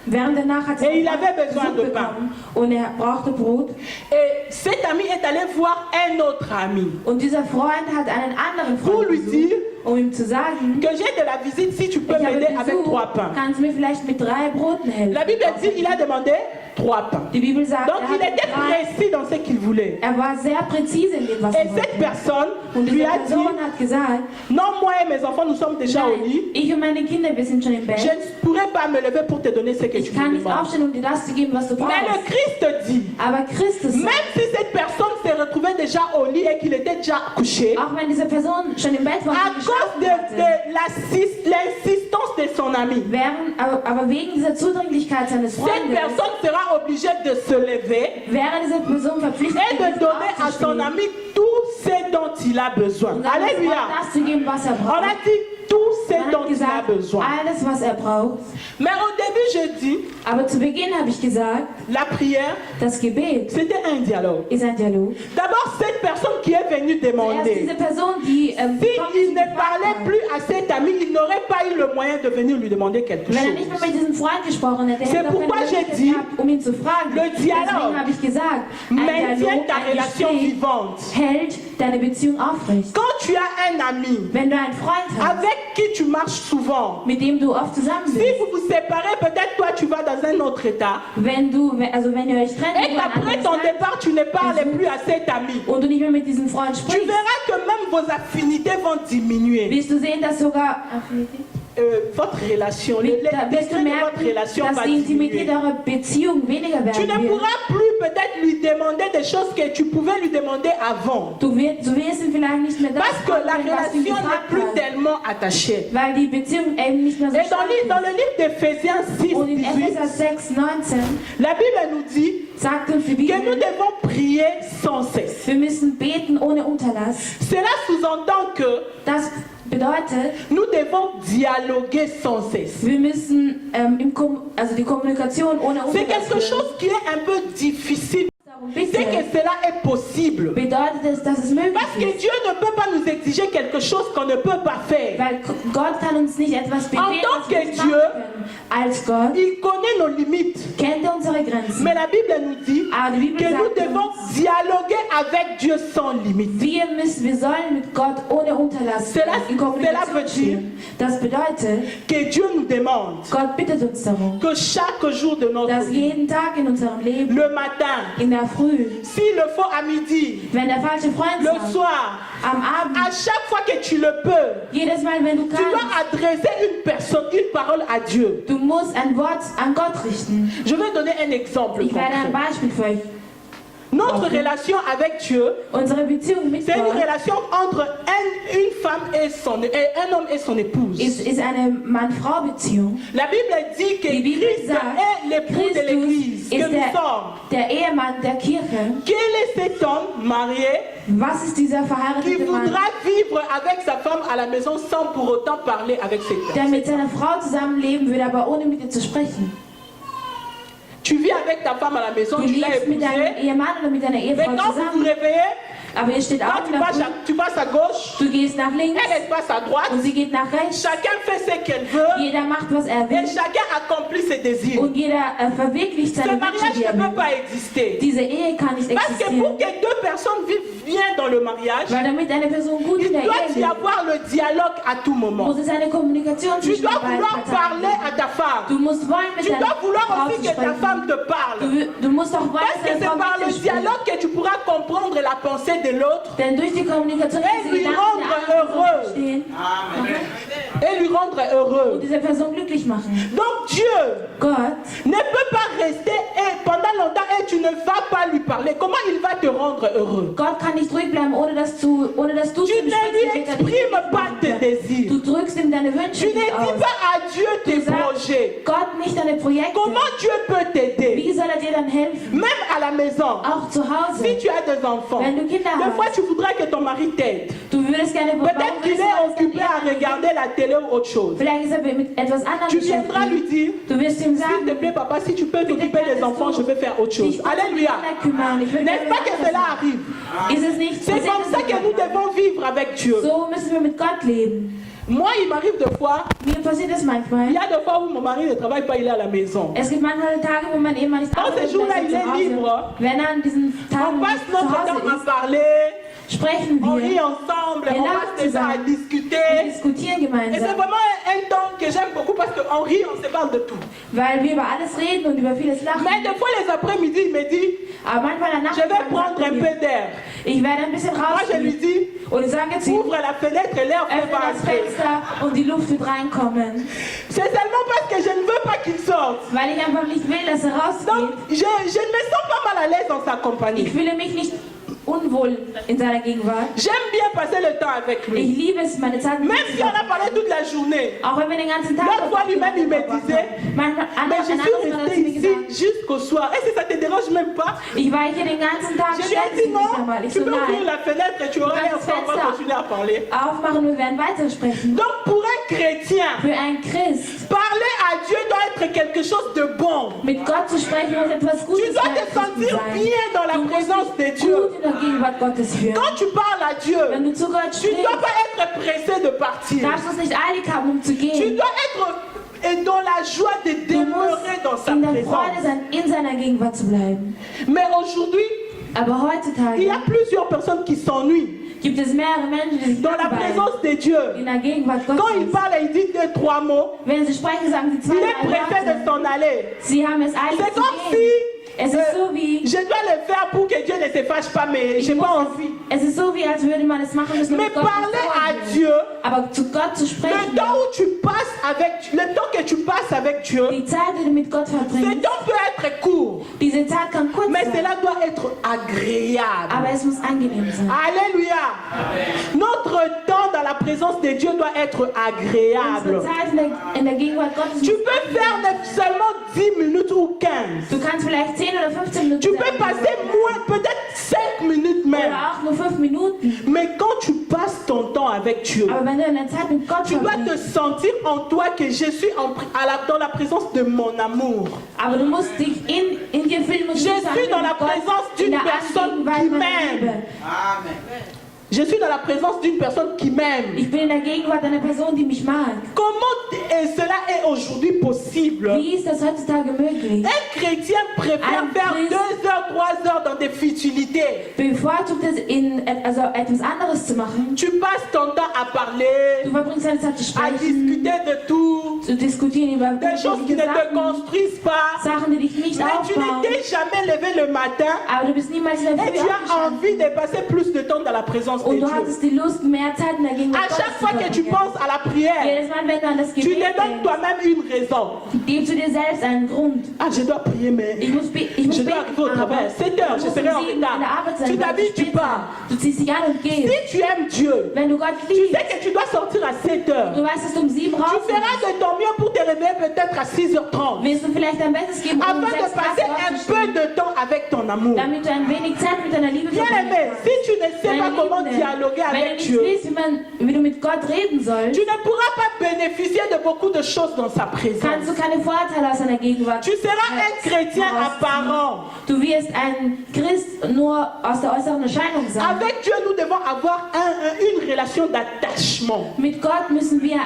während der Nacht hat Et il er avait besoin Besuch de pain. bekommen und er brauchte Brot. Et cet ami est allé voir un autre ami Und dieser Freund hat einen anderen pour Freund lui besucht, dire um ihm zu sagen, que j'ai de la visite si tu peux ich habe m'aider avec Besuch, 3 pains. kannst du mir vielleicht mit 3 Broten helfen? La Bible dit qu'il a demandé 3 pains. Die Bibel sagt, Donc il était drei. précis dans ce qu'il voulait. Er war sehr präzise in dem, was Et er cette wollte. personne Und lui diese a dit, Person hat gesagt, non, moi et mes enfants, nous sommes déjà au nein, lit. ich und meine Kinder, wir sind schon im Je Bett. ne pourrais pas me lever pour te donner ce que tu Ich kann me nicht demandes. aufstehen, um dir das zu geben, was du Mais le brauchst. Christ dit, Aber Christus sagt, même si cette personne s'est retrouvée déjà au lit et qu'il était déjà couché, auch wenn diese Person schon im Bett war à und cause geschlafen de hatte, l'insistance de son ami, aber wegen dieser Zudringlichkeit seines cette Freundes, personne sera obligée de se lever wäre diese Person verpflichtet, et de donner à son aufzustehen ami tout ce dont il a besoin. und seinem Freund Alléluia. das zu geben, was er On braucht. a dit tout ce Man dont hat il a gesagt, besoin. alles, was er braucht. Mais au début, je dis, Aber zu Beginn habe ich gesagt, la prière, das Gebet c'était un dialogue. ist ein Dialog. D'abord, cette personne qui est venue Zuerst demander, diese Person, die s'il ne parlait plus à cet ami, il n'aurait pas eu le moyen de venir lui demander quelque wenn er chose. nicht mehr mit diesem Freund gesprochen hätte, C'est hätte er pourquoi keine j'ai Möglichkeit dit, gehabt, ihn zu fragen. le dialogue Deswegen habe ich gesagt, ein Maintiens Dialog, ta ein relation Gespräch vivante. hält deine Beziehung aufrecht. Quand tu as un ami Wenn du einen Freund hast, avec qui tu marches souvent, mit dem du oft zusammen si bist, vous vous séparez, peut-être toi tu vas dans un autre état. wenn ihr euch trennt, Et du ein qu'après anderes ton Land, départ, tu ne parles plus à cet ami. und du nicht mehr mit diesem Freund Tu sprichst, verras que même vos affinités vont diminuer. wirst du sehen, dass sogar Votre relation, le da wirst du degré de merken, votre relation dass va die diminuer. Intimität eurer Beziehung weniger Tu werden ne wird. pourras plus peut-être lui demander des choses que tu pouvais lui demander avant. Du wirst ihn vielleicht nicht mehr das Parce que la fragen, was du ihn relation n'est gefragt plus hast, tellement attachée. weil die Beziehung eben nicht mehr so Et stark dans le ist. livre d'Éphésiens 6, Und in 18, Epheser 6, 19 la Bible nous dit sagt uns die que nous Bibel, devons prier sans cesse. wir müssen beten ohne Unterlass. Cela sous-entend que Das bedeutet, nous devons dialoguer sans cesse. wir müssen also die Kommunikation ohne C'est Unterlass quelque führen. chose qui est un peu difficile. Darum C'est bitte, que cela est possible. bedeutet es, dass es möglich Parce que ist. Dieu ne peut pas nous exiger quelque chose qu'on ne peut pas faire. Weil Gott kann uns nicht etwas befehlen, tant was wir que nicht Dieu, machen können. Als Gott Il connaît nos limites. kennt er unsere Grenzen. Mais la Bible nous dit Aber die Bibel que nous sagt devons uns, dialoguer avec Dieu sans limite. wir sollen mit Gott ohne Unterlass Cela in Kommunikation veut dire stehen. Das bedeutet, Que Dieu nous demande Gott bittet uns darum, que chaque jour de notre dass vie, jeden Tag in unserem Leben, le matin, in der Früh, s'il le faut à midi, wenn der falsche Freund le sagt, soir, am Abend, à chaque fois que tu le peux, jedes Mal, wenn du tu dois kannst, adresser une personne, une parole à Dieu. du musst ein Wort an Gott richten. Je vais donner un exemple Ich werde ein concret. Beispiel für euch. Notre relation avec Dieu, Unsere Beziehung mit c'est une Gott relation entre une femme et un homme et son épouse. ist eine Mann-Frau-Beziehung. La Bible dit que Die Bibel Christ sagt, est l'époux de l'Église, Christus que ist nous sommes. der Ehemann der Kirche. Quel est cet homme marié Was ist dieser qui verheiratete Mann, voudra vivre avec sa femme à la maison sans pour autant parler avec cette der personne? mit seiner Frau zusammenleben will, aber ohne mit ihr zu sprechen? Tu vis avec ta femme à la maison, Du tu l'as lebst mit deinem épousée, Ehemann oder mit deiner mais Ehefrau quand vous vous zusammen, réveillez, aber ihr steht quand auf in der Früh, tu passes à gauche, du gehst nach links elle passe à droite, und sie geht nach rechts. chacun fait ce qu'elle veut Jeder macht, was er et will chacun accomplit ses désirs. und jeder verwirklicht Ce seine mariage Wünsche, die er ne peut will. pas exister. Diese Ehe kann nicht Parce que pour existieren, que deux personnes vivent bien dans le mariage, weil damit eine Person gut in il der doit Ehe y lebt, avoir le dialogue à tout moment. muss es eine Kommunikation Tu zwischen dois den beiden vouloir parler Parteien à ta femme. geben. Du musst wollen, mit Tu deiner dois vouloir Frau aussi zu que ta sprechen. femme te parle. Du musst auch wollen, Parce dass que deine c'est Frau par mit le dir spricht. dialogue que tu pourras comprendre la pensée de l'autre Denn durch die Kommunikation Et diese lui Gedanken rendre der anderen heureux. verstehen et lui rendre und heureux. diese Person glücklich machen. Donc Dieu Gott ne peut pas rester et pendant longtemps et tu ne vas pas lui parler. Comment il va te rendre heureux? Gott kann nicht ruhig bleiben, ohne dass du Tu zu ihm ne sprichst, lui wird er dich exprimes pas tes glücklich machen. désirs. Du drückst ihm deine Tu Wünsche ne nicht dis aus. pas à Dieu tes Du sagst projets. Gott nicht deine Projekte. Comment Dieu peut t'aider? Wie soll er dir dann helfen? Même à la maison. Auch zu Hause. Si tu as des enfants, Wenn du Kinder des fois hast, tu voudrais que ton mari t'aide. du würdest gerne Peut-être qu'il est occupé à regarder la télé ou autre chose. Vielleicht ist er mit etwas anderem Tu viendras lui beschäftigt. dire, Du wirst ihm s'il te sagen, plaît papa, si tu peux t'occuper des enfants, je vais faire autre chose. ich muss mich um die Alléluia. Kinder kümmern. Ich will N'est-ce pas que cela arrive? Ist es nicht? C'est comme ça que nous devons vivre avec Dieu. So müssen wir mit Gott leben. Moi, il m'arrive des fois, Mir passiert es il manchmal. y a des fois où mon mari ne travaille pas, il est à la maison. Es gibt manchmal Tage, wo man Ehemann nicht Dans ces arbeitet, jours-là, er ist il est zu Hause. libre. Wenn er an diesen Tagen On passe nicht zu notre temps Hause à ist, parler, sprechen on rit wir. ensemble, Wir on lachen passe des temps à zusammen. Wir discuter. diskutieren Et c'est gemeinsam, vraiment un temps que j'aime beaucoup parce qu'on rit, on se parle de tout. weil wir über alles reden und über vieles lachen. Mais des fois, les après-midi, il me dit, Aber manchmal danach je vais prendre un peu d'air. ich werde ein bisschen Moi, je lui rausgehen dis, und ich sage zu ihm, ouvre la fenêtre et l'air öffne va das entrer. Fenster und die Luft wird reinkommen, C'est seulement parce que je ne veux pas qu'il sorte. weil ich einfach nicht will, dass er Donc, rausgeht. je ne me sens pas mal à l'aise dans sa Ich compagnie. fühle mich nicht unwohl in seiner Gegenwart. J'aime bien passer le temps avec lui. Ich liebe es, meine Zeit mit Même ihm si on a parlé toute la journée. auch wenn wir den ganzen Tag L'autre fois, lui-même, il me disait, manchmal mais je ein suis anderes Mal hat restée sie mir ici gesagt, jusqu'au soir. Est-ce que ça te dérange même pas? ich war hier den ganzen Tag, Je lui ai stört dit sie nicht non, einmal. Ich tu so, peux ouvrir nein, la fenêtre et tu auras un temps, on va continuer à parler. aufmachen, wir werden weitersprechen. Donc pour un chrétien, Für einen Christ, parler à Dieu doit être quelque chose de bon. mit Gott zu sprechen, muss etwas Tu Gutes dois te sentir bien dans la présence de Dieu. gut in der Gegenwart Gottes führen. Quand tu parles à Dieu, Wenn du zu Gott tu ne sprichst, dois pas être pressé de partir. darfst du es nicht eilig haben, zu Tu gehen. dois être dans la joie de Du demeurer dans musst sa in der Freude présence. sein, in seiner Gegenwart zu bleiben. Mais aujourd'hui, Aber il y a heutzutage plusieurs personnes qui s'ennuient. gibt es mehrere Menschen, die sich dans la langweilen présence de Dieu. in der Gegenwart Quand il Gottes. parle, il dit 2, 3 mots. Wenn sie sprechen, sagen sie Il zwei, est drei pressé de Worte. s'en aller. Sie haben es eilig C'est zu comme si gehen. Es ist so wie, je dois le faire pour que Dieu ne se fâche pas, mais j'ai pas envie. es ist so wie, als würde man es machen müssen, Mais damit Gott nicht parler à sauer wird. Dieu, Aber zu Gott zu le sprechen, temps où tu passes avec, le temps que tu passes avec Dieu, die Zeit, die du mit Gott ce verbringst, temps peut être court, diese Zeit kann kurz mais sein, cela doit être agréable. aber es muss angenehm sein. Alléluia. Notre temps dans la présence de Dieu doit être Unsere agréable. Zeit in der Gegenwart Gottes Tu muss peux faire seulement 10 minutes ou 15. Du kannst vielleicht 10 oder 15 Minuten Tu in der peux Gegenwart passer moins, peut-être 5 minutes même. oder auch nur 5 Minuten. Mais quand tu passes ton temps avec Dieu, Aber wenn du eine Zeit mit Gott tu dois te verbringst, sentir en toi que je suis dans la présence de mon amour. aber du musst dich in dir fühlen, musst Je du sagen, suis dans mit la Gott présence in d'une der personne Angegenwart qui meiner m'aime. Liebe. Je suis dans la présence d'une personne qui m'aime. Ich bin in der Gegenwart einer Person, die mich mag. Cela est aujourd'hui possible? Wie ist das heutzutage möglich? Un chrétien préfère Ein faire Christ 2 heures, 3 heures dans des futilités. Bevorzugt es, etwas anderes zu machen. Tu passes ton temps à parler, Du verbringst deine Zeit zu à sprechen, discuter de tout, zu diskutieren über des choses qui ne te Sachen, construisent pas. Sachen, die dich nicht Mais tu aufbauen. ne t'es jamais levé le matin Aber du bist niemals in der et Früh tu as aufgestanden. envie de passer plus de temps dans la présence de Und du Dieu. hattest die Lust, mehr Zeit in der Gegenwart À Gottes chaque zu fois que tu verbringen. penses à la prière, Jedes Mal, wenn du an das tu Gebet te donnes denkst, toi-même une raison. gibst du dir selbst einen Grund. Ah, je dois prier, mais Ich muss je dois arriver au beten, travail. aber 7 heures, du je musst serai en um 7 in der retard. Arbeit sein, Tu weil t'habilles, du tu pars. Du ziehst dich an und gehst. Si tu aimes Dieu, Wenn du Gott tu liebst, sais que tu dois sortir à 7 heures. du weißt, dass du um 7 Tu raus feras de ton mieux pour te réveiller peut-être à 6h30. willst du vielleicht dein Bestes geben, um Afin de 6 passer Uhr un aufzustehen, peu de temps avec ton amour. damit du ein wenig Zeit mit deiner Liebe Bien verbringen aimé, kannst. si tu ne sais pas Meine comment Liebende, dialoguer wenn du avec nicht Dieu, weißt, wie du mit Gott reden sollst, tu ne pourras pas bénéficier de beaucoup de choses dans sa kannst présence. du keine Vorteile aus seiner Gegenwart. Tu seras un chrétien apparent. Du wirst ein Christ nur aus der äußeren Erscheinung sein. Avec Dieu, nous devons avoir une relation d'attachement. Mit Gott müssen wir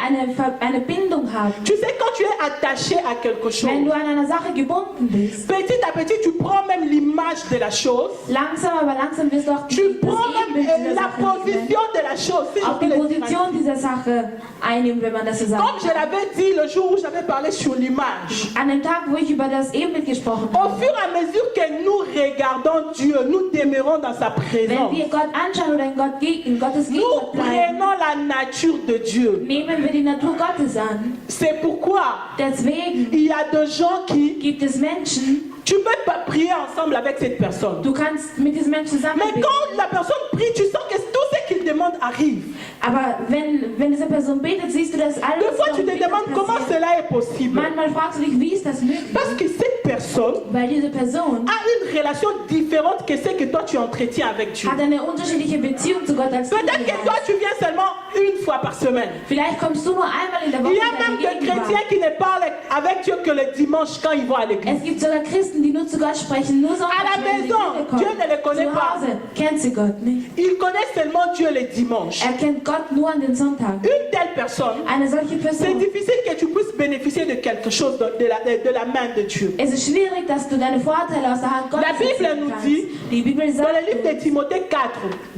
eine Bindung haben. Tu sais, quand tu es attaché à quelque chose, Wenn du an einer Sache gebunden bist, petit à petit, tu prends même l'image de la chose. langsam aber langsam wirst du auch Tu prends das même Ebenbild dieser la Sache nehmen. position de la chose. Si je Auch peux die le dire Position ainsi. dieser Sache einnehmen, wenn man das so sagt. Comme je l'avais dit le jour où j'avais parlé sur l'image. An dem Tag, wo ich über das Ebenbild gesprochen Au habe, fur et à mesure que nous regardons Dieu, nous demeurons dans sa wenn présence. wir Gott anschauen oder in Gottes Nous Gegenwart bleiben, prenons la nature de Dieu. nehmen wir die Natur Gottes an. C'est pourquoi Deswegen il y a des gens qui, gibt es Menschen, tu peux pas prier ensemble avec cette personne. du kannst mit diesen Menschen zusammen Mais beten. quand la personne prie, tu sens que tout ce qu'il demande arrive. Aber wenn diese Person betet, siehst du, dass alles Des fois, tu te darum demandes comment passiert. cela est possible. Manchmal fragst du dich, wie ist das möglich? Parce que cette personne Weil diese Person a une relation différente que celle que toi tu entretiens avec Dieu. hat eine unterschiedliche Beziehung zu Gott als du. Peut-être que toi tu viens seulement une fois par semaine. Vielleicht kommst du nur einmal in der Woche Il y a in même deine des Gegenwart. chrétiens qui ne parlent avec Dieu que le dimanche quand ils vont à l'église. Es gibt sogar Christen, die nur zu Gott sprechen, nur sonntags, À la wenn sie in die maison, Kirche kommen. Dieu ne les connaît Zu pas. Hause kennt sie Gott nicht. Ils connaissent seulement Dieu le dimanche. Er kennt Gott nur an den Sonntagen. Une telle personne, Eine solche c'est Person. difficile que tu puisses bénéficier de quelque chose de la main de Dieu. Es ist schwierig, dass du deine Vorteile aus der Hand Gottes La Bible erzielen nous kannst. dit, Die Bibel Dans sagt le livre de Timothée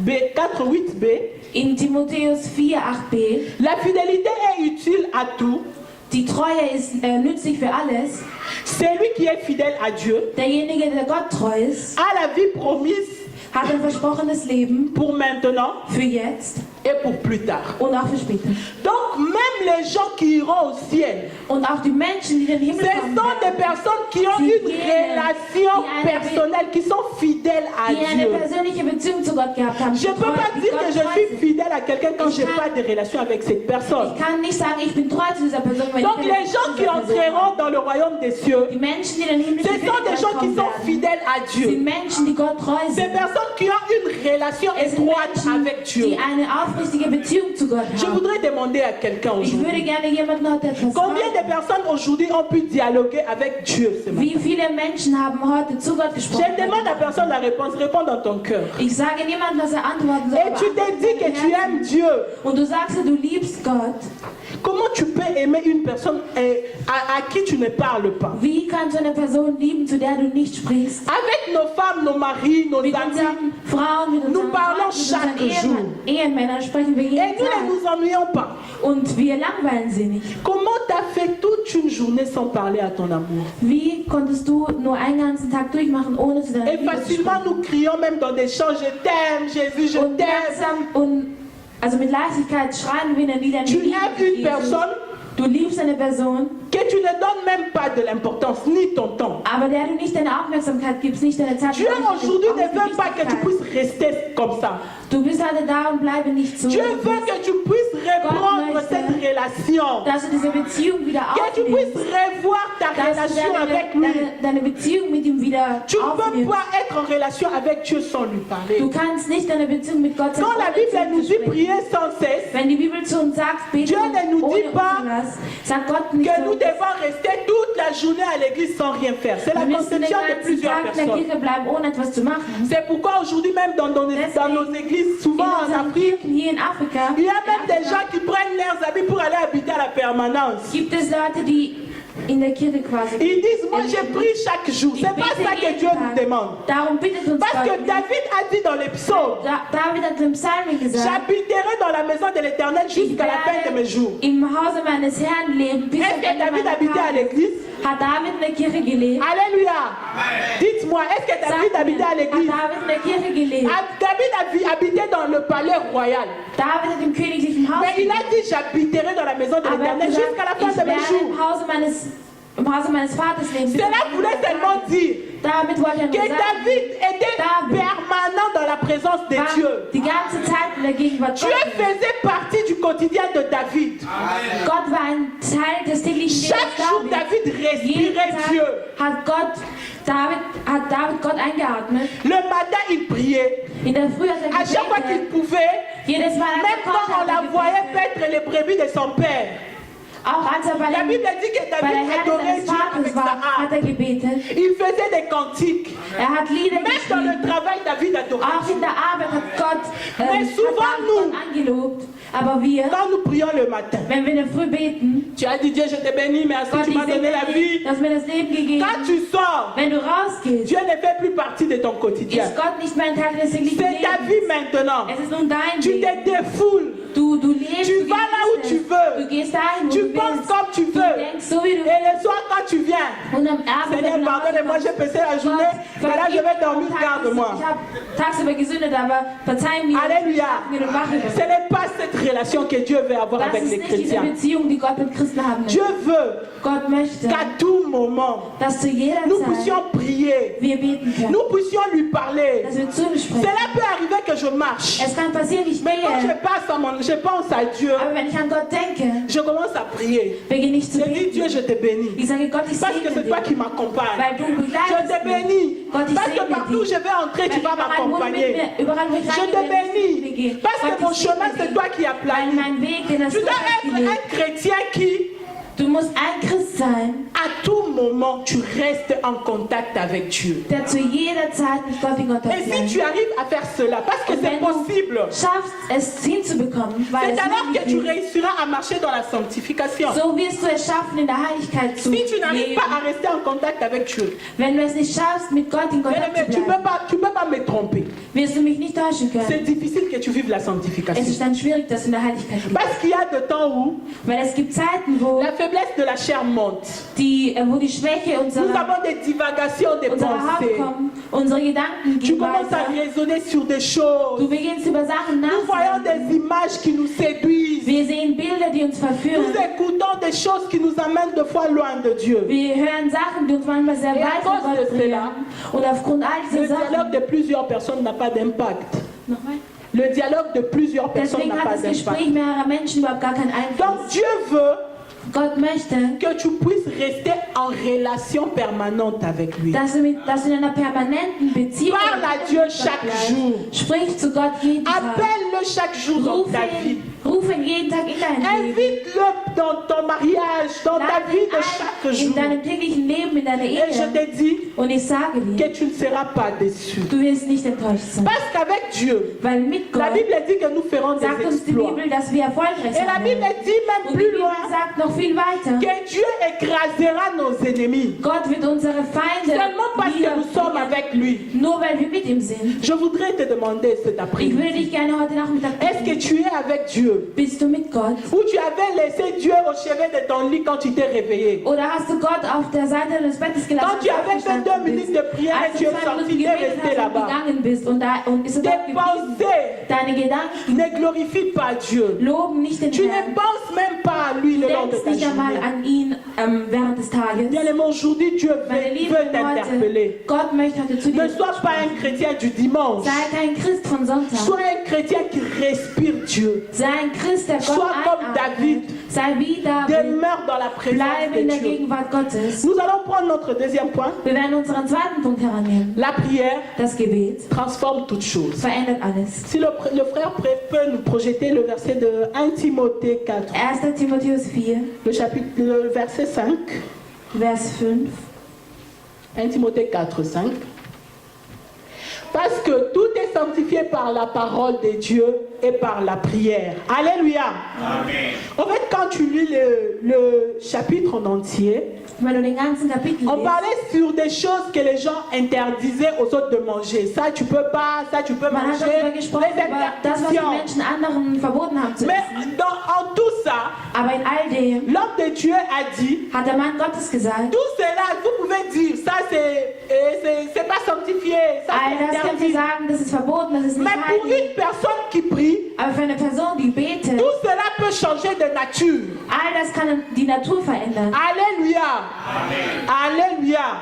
4:8b, in Timotheus 4, 8b, la fidélité est utile à tout. die Treue ist nützlich für alles. Celui qui est fidèle à Dieu Derjenige, der Gott treu ist, a la vie promise hat ein versprochenes Leben pour maintenant für jetzt et pour plus tard. und auch für später. Donc même les gens qui iront au ciel, Und auch die Menschen, die in den ce Himmel kommen, sont des personnes qui ont Sie une gehen, relation die eine personnelle, qui sont fidèles à die eine Dieu. persönliche Beziehung zu Gott gehabt haben. Je ne peux pas die dire Gott que je treu suis sind. fidèle à quelqu'un quand je n'ai Ich pas kann- de relation avec cette personne. Ich kann nicht sagen, ich bin treu zu dieser Person, wenn Donc ich keine les gens Beziehung qui zu dieser Person entreront habe. dans le royaume des cieux, Die Menschen, die in den himmlischen ce sont des Königreich gens qui kommen sont werden, fidèles à sind Dieu. Menschen, die Gott treu Ces sind. personnes qui ont une relation Es sind étroite Menschen, avec Dieu. die eine aufrichtige Beziehung zu Gott Je haben. voudrais demander à quelqu'un Ich würde aujourd'hui, gerne jemanden heute etwas combien de fragen. personnes aujourd'hui ont pu dialoguer avec Dieu ce matin? Wie viele Menschen haben heute zu Gott gesprochen? Je demande à personne la réponse, réponds dans ton cœur. Ich sage niemandem, dass er antworten soll. Et tu te dis que tu aimes Dieu. Und du sagst, du liebst Gott. Comment tu peux aimer une personne à qui tu ne parles pas? Wie kannst du eine Person lieben, zu der du nicht sprichst? Avec nos femmes, nos maris, nos Mit amis, unseren Frauen, mit nous unseren parlons Freunden, mit chaque unseren Ehemännern sprechen wir et jeden nous ne Tag. nous ennuyons pas. Und wir langweilen sie nicht. Comment tu as fait toute une journée sans parler à ton amour? Wie konntest du nur einen ganzen Tag durchmachen, ohne zu deiner Et Liebe zu facilement sprechen? nous crions même dans des chants, je t'aime, Jésus, je Und t'aime. langsam und also mit Leichtigkeit schreien wir in den Liedern, Tu wir lieben aimes dich, une Jesus. personne Du liebst eine Person, que tu ne donnes même pas de l'importance, ni ton temps. aber der du nicht deine Aufmerksamkeit gibst, nicht deine Zeit. Dieu nicht aujourd'hui ne deine veut pas que tu Aufmerksamkeit. puisses rester comme ça. Du bist heute da und bleibe nicht so. Dieu veut que tu puisses reprendre cette relation. Dass du diese Beziehung wieder Que tu puisses aufnimmst. revoir ta Dass du relation avec lui. deine Beziehung mit ihm wieder Tu ne peux aufnimmst. pas être en relation avec Dieu sans lui parler. Du kannst nicht deine Beziehung mit Gott Quand la Bible elle nous dit prier sans cesse, Wenn die Bibel zu uns sagt, bete Dieu ne nous dit ohne pas Unterlass, sagt Gott nicht que so. nous devons rester toute la journée à l'église sans rien faire. C'est la Wir müssen den conception de ganzen plusieurs Tag in der personnes. Kirche bleiben, ohne etwas zu machen. C'est pourquoi aujourd'hui même dans nos églises, In souvent en unseren Afrique, Kirchen hier in Afrika il y a même des gens qui prennent leurs habits pour aller habiter à la permanence. gibt es Leute, die in der Kirche quasi Ils disent, moi je prie chaque jour. C'est pas ça que Dieu nous demande. Darum bittet uns Parce que Gott. David a dit dans les psaumes, David hat im Psalmen gesagt, j'habiterai dans la maison de l'Éternel ich jusqu'à la fin de mes jours. werde im Hause meines Herrn leben bis Est-ce zum que Ende David meiner habitait à Tage. l'église? Hat David in der Kirche gelebt? Alléluia. Dites-moi, est-ce que David Sagt mir, habitait à hat l'église? David in der Kirche gelebt? David habitait dans le palais royal. David hat im königlichen Haus Mais il a gelebt. dit, j'habiterai dans la maison de Aber er hat l'Éternel gesagt, jusqu'à la fin ich de mes werde jours. im Hause meines Vaters leben. bis Cela zum Ende voulait meiner seulement Tage. dire Damit wollte er que nur sagen, David était David permanent dans la présence de war Dieu. die ganze Zeit in der Gegenwart Dieu Gottes. faisait partie du quotidien de David. Gott war ein Teil des täglichen Lebens Chaque jour, David. David Jeden respirait Tag Dieu. hat David Gott eingeatmet. Le matin, il priait. In der Früh hat er À chaque fois qu'il gebetet. pouvait, Jedes Mal, als même er konnte, quand on hat la er voyait gebetet. paître les brebis de son père. Auch als er bei La der Bible dit que Herde David adorait seines Dieu avec Vaters sa war, hat âme. er gebetet. Il faisait des cantiques. Er hat Lieder Même dans geschrieben. le travail, David adorait Auch Dieu. in der Arbeit hat Gott, Mais souvent hat David nous- Gott angelobt. Aber wir, Quand nous prions le matin, wenn wir in der Früh beten, tu as dit Dieu, je te bénis, merci, Gott, tu ich m'as donné la segne vie. dich, dass mir das Leben gegeben. Quand tu sors, Wenn du rausgehst, Dieu ne fait plus partie de ton quotidien. ist Gott nicht mehr ein Teil des täglichen C'est ta vie Lebens. maintenant. Es ist nun dein Tu Leben. te défoules. Du lebst, Tu du vas là où genießt tu es. veux. Du gehst dahin, wo Tu du penses willst. comme tu Du veux. denkst so, wie du Et le soir, quand tu viens, Und am Abend, Seigneur, wenn du nach Hause pardonne-moi, j'ai kommst, passé la journée, mais là, je vais dormir, garde-moi. Ich habe tagsüber gesündet, aber verzeih mir. Alléluia. Mir und mach Ce es. n'est pas cette relation que Dieu veut avoir Das avec ist les nicht diese chrétiens. Beziehung, die Gott mit Christen haben Dieu möchte. veut Gott möchte, qu'à tout moment, dass zu jeder nous Zeit puissions prier, wir beten können. nous puissions lui parler. Dass wir zu ihm sprechen. Cela peut arriver que je marche. Es kann passieren, ich Mais quand je gehe, pense à Dieu, aber wenn ich an Gott denke, je commence à prier. beginne ich zu Je dis, Dieu, beten. je te bénis. Ich sage, Gott, ich Parce que segne c'est toi qui dich. m'accompagnes. Weil du Je begleitest te mich. bénis. Gott, ich Parce que segne partout où dich. je vais entrer, tu Weil vas überall, wo du mit m'accompagner. mir- überall, wo ich Je te reingehe, wirst du mit mir bénis. gehen. Parce que Gott, mon ich segne chemin, c'est dich. toi qui as Weil plané. mein Weg, den hast Tu du dois être festgelegt. un chrétien qui, Du musst ein Christ sein, à tout moment, tu restes en contact avec Dieu. der zu jeder Zeit mit Gott in Kontakt Et si bleibt. tu arrives à faire cela, parce que Und c'est wenn du possible, schaffst, es hinzubekommen, weil c'est es alors que möglich tu ist, réussiras à marcher dans la sanctification. so wirst du es schaffen, in der Heiligkeit zu Si tu n'arrives leben. pas à rester en contact avec Dieu, Wenn du es nicht schaffst, mit Gott in Kontakt mais zu tu bleiben, peux pas me tromper. wirst du mich nicht täuschen C'est können. difficile que tu vives la Es sanctification. ist dann schwierig, dass du in der Heiligkeit lebst. Parce qu'il y a de temps où Weil es gibt Zeiten, wo la faiblesse de la chair monte. wo die Schwäche Nous avons des divagations de unserer Haut pensée. kommt, unsere Gedanken Tu gehen commences à weiter. raisonner sur des choses. Du beginnst über Sachen Nous voyons nachzudenken. des images qui nous séduisent. Wir sehen Bilder, die uns Nous verführen. écoutons des choses qui nous amènent de fois loin de Dieu. Wir hören Sachen, die uns manchmal sehr Et à weit von cause Gott de cela, bringen. Und aufgrund all Le dieser dialogue Sachen, de plusieurs personnes n'a pas d'impact. nochmal, Le dialogue de plusieurs personnes deswegen n'a hat pas das d'impact. Gespräch mehrerer Menschen überhaupt gar keinen Donc Einfluss. Dieu veut Gott möchte, que tu puisses rester en relation permanente avec lui. dass du in einer permanenten Beziehung Parle à mit Dieu Gott chaque bleibst. jour. Sprich zu Gott jeden Tag. Appelle-le Appelle-le chaque jour dans Ruf ta vie. ihn jeden Tag in dein Leben. Invite-le dans ton mariage, dans ta Lade vie ihn de ein chaque in jour. deinem täglichen Leben, in deiner Et je Ehe. te dis Und ich sage dir, que tu ne seras pas déçu. du wirst nicht enttäuscht sein. Parce qu'avec Dieu, Weil mit la Gott Bible dit que nous ferons des sagt uns die exploits. Bibel, dass wir erfolgreich Et la sein Bible werden. dit même Und die plus Bibel loin sagt noch viel weiter. que Dieu écrasera nos ennemis. Gott wird unsere Feinde Seulement parce que nous sommes avec lui. nur weil wir mit ihm sind. Je voudrais te demander cet Ich würde après-midi, dich gerne heute Nachmittag est-ce que bitten, tu es avec Dieu? bist du mit Gott? Ou tu avais laissé Dieu au chevet de ton lit quand tu t'es réveillé? Oder hast du Gott auf der Seite des Bettes gelassen, Quand tu avais fait 2 minutes de prière et als tu du es 2 sorti, Minuten tu es gebetet resté hast und là-bas. gegangen bist und bist du Tes dort geblieben. pensées Deine Gedanken ne glorifient pas Dieu. loben nicht den Tu ne Herrn. penses même pas à lui Du le long de denkst ta nicht einmal journée. an ihn während des Tages. Bien aimé, aujourd'hui, Dieu Meine veut lieben t'interpeller. Leute, Gott möchte heute zu dir Ne sois pas un chrétien du dimanche. Sei kein Christ von Sonntag. Sois un chrétien qui respire Dieu. Sei ein Christ, der Gott Sois comme David. einatmet. Sei wie David. Demeure dans la présence Bleibe in der de Dieu. Gegenwart Gottes. Nous allons prendre notre deuxième point. Wir werden unseren zweiten Punkt herannehmen. La prière Das Gebet transforme toutes choses. verändert alles. Si le frère peut nous projeter le verset de 1 Timothée 4, 1. Timotheus 4, le verset 5. Vers 5. 1 Timothée 4, 5. Parce que tout est sanctifié par la parole de Dieu et par la prière. Alléluia. Amen. En fait, quand tu lis le chapitre en entier, Wenn du den ganzen Kapitel on liest, parlait sur des choses que les gens interdisaient aux autres de manger. Ça, tu peux pas, ça, tu peux man hat manger. darüber gesprochen, Les über das, was die interdictions. Menschen anderen verboten haben zu Mais essen. en tout ça, Aber in all dem l'homme de Dieu a dit, hat der Mann Gottes gesagt, tout cela, vous pouvez dire, ça c'est pas sanctifié, ça all c'est das könnt ihr interdit. sagen, das ist verboten, das ist nicht Mais pour heilig. une personne qui prie, Aber für eine Person, die betet, tout cela peut changer de nature. all das kann die Natur verändern. Alléluia. Alléluia.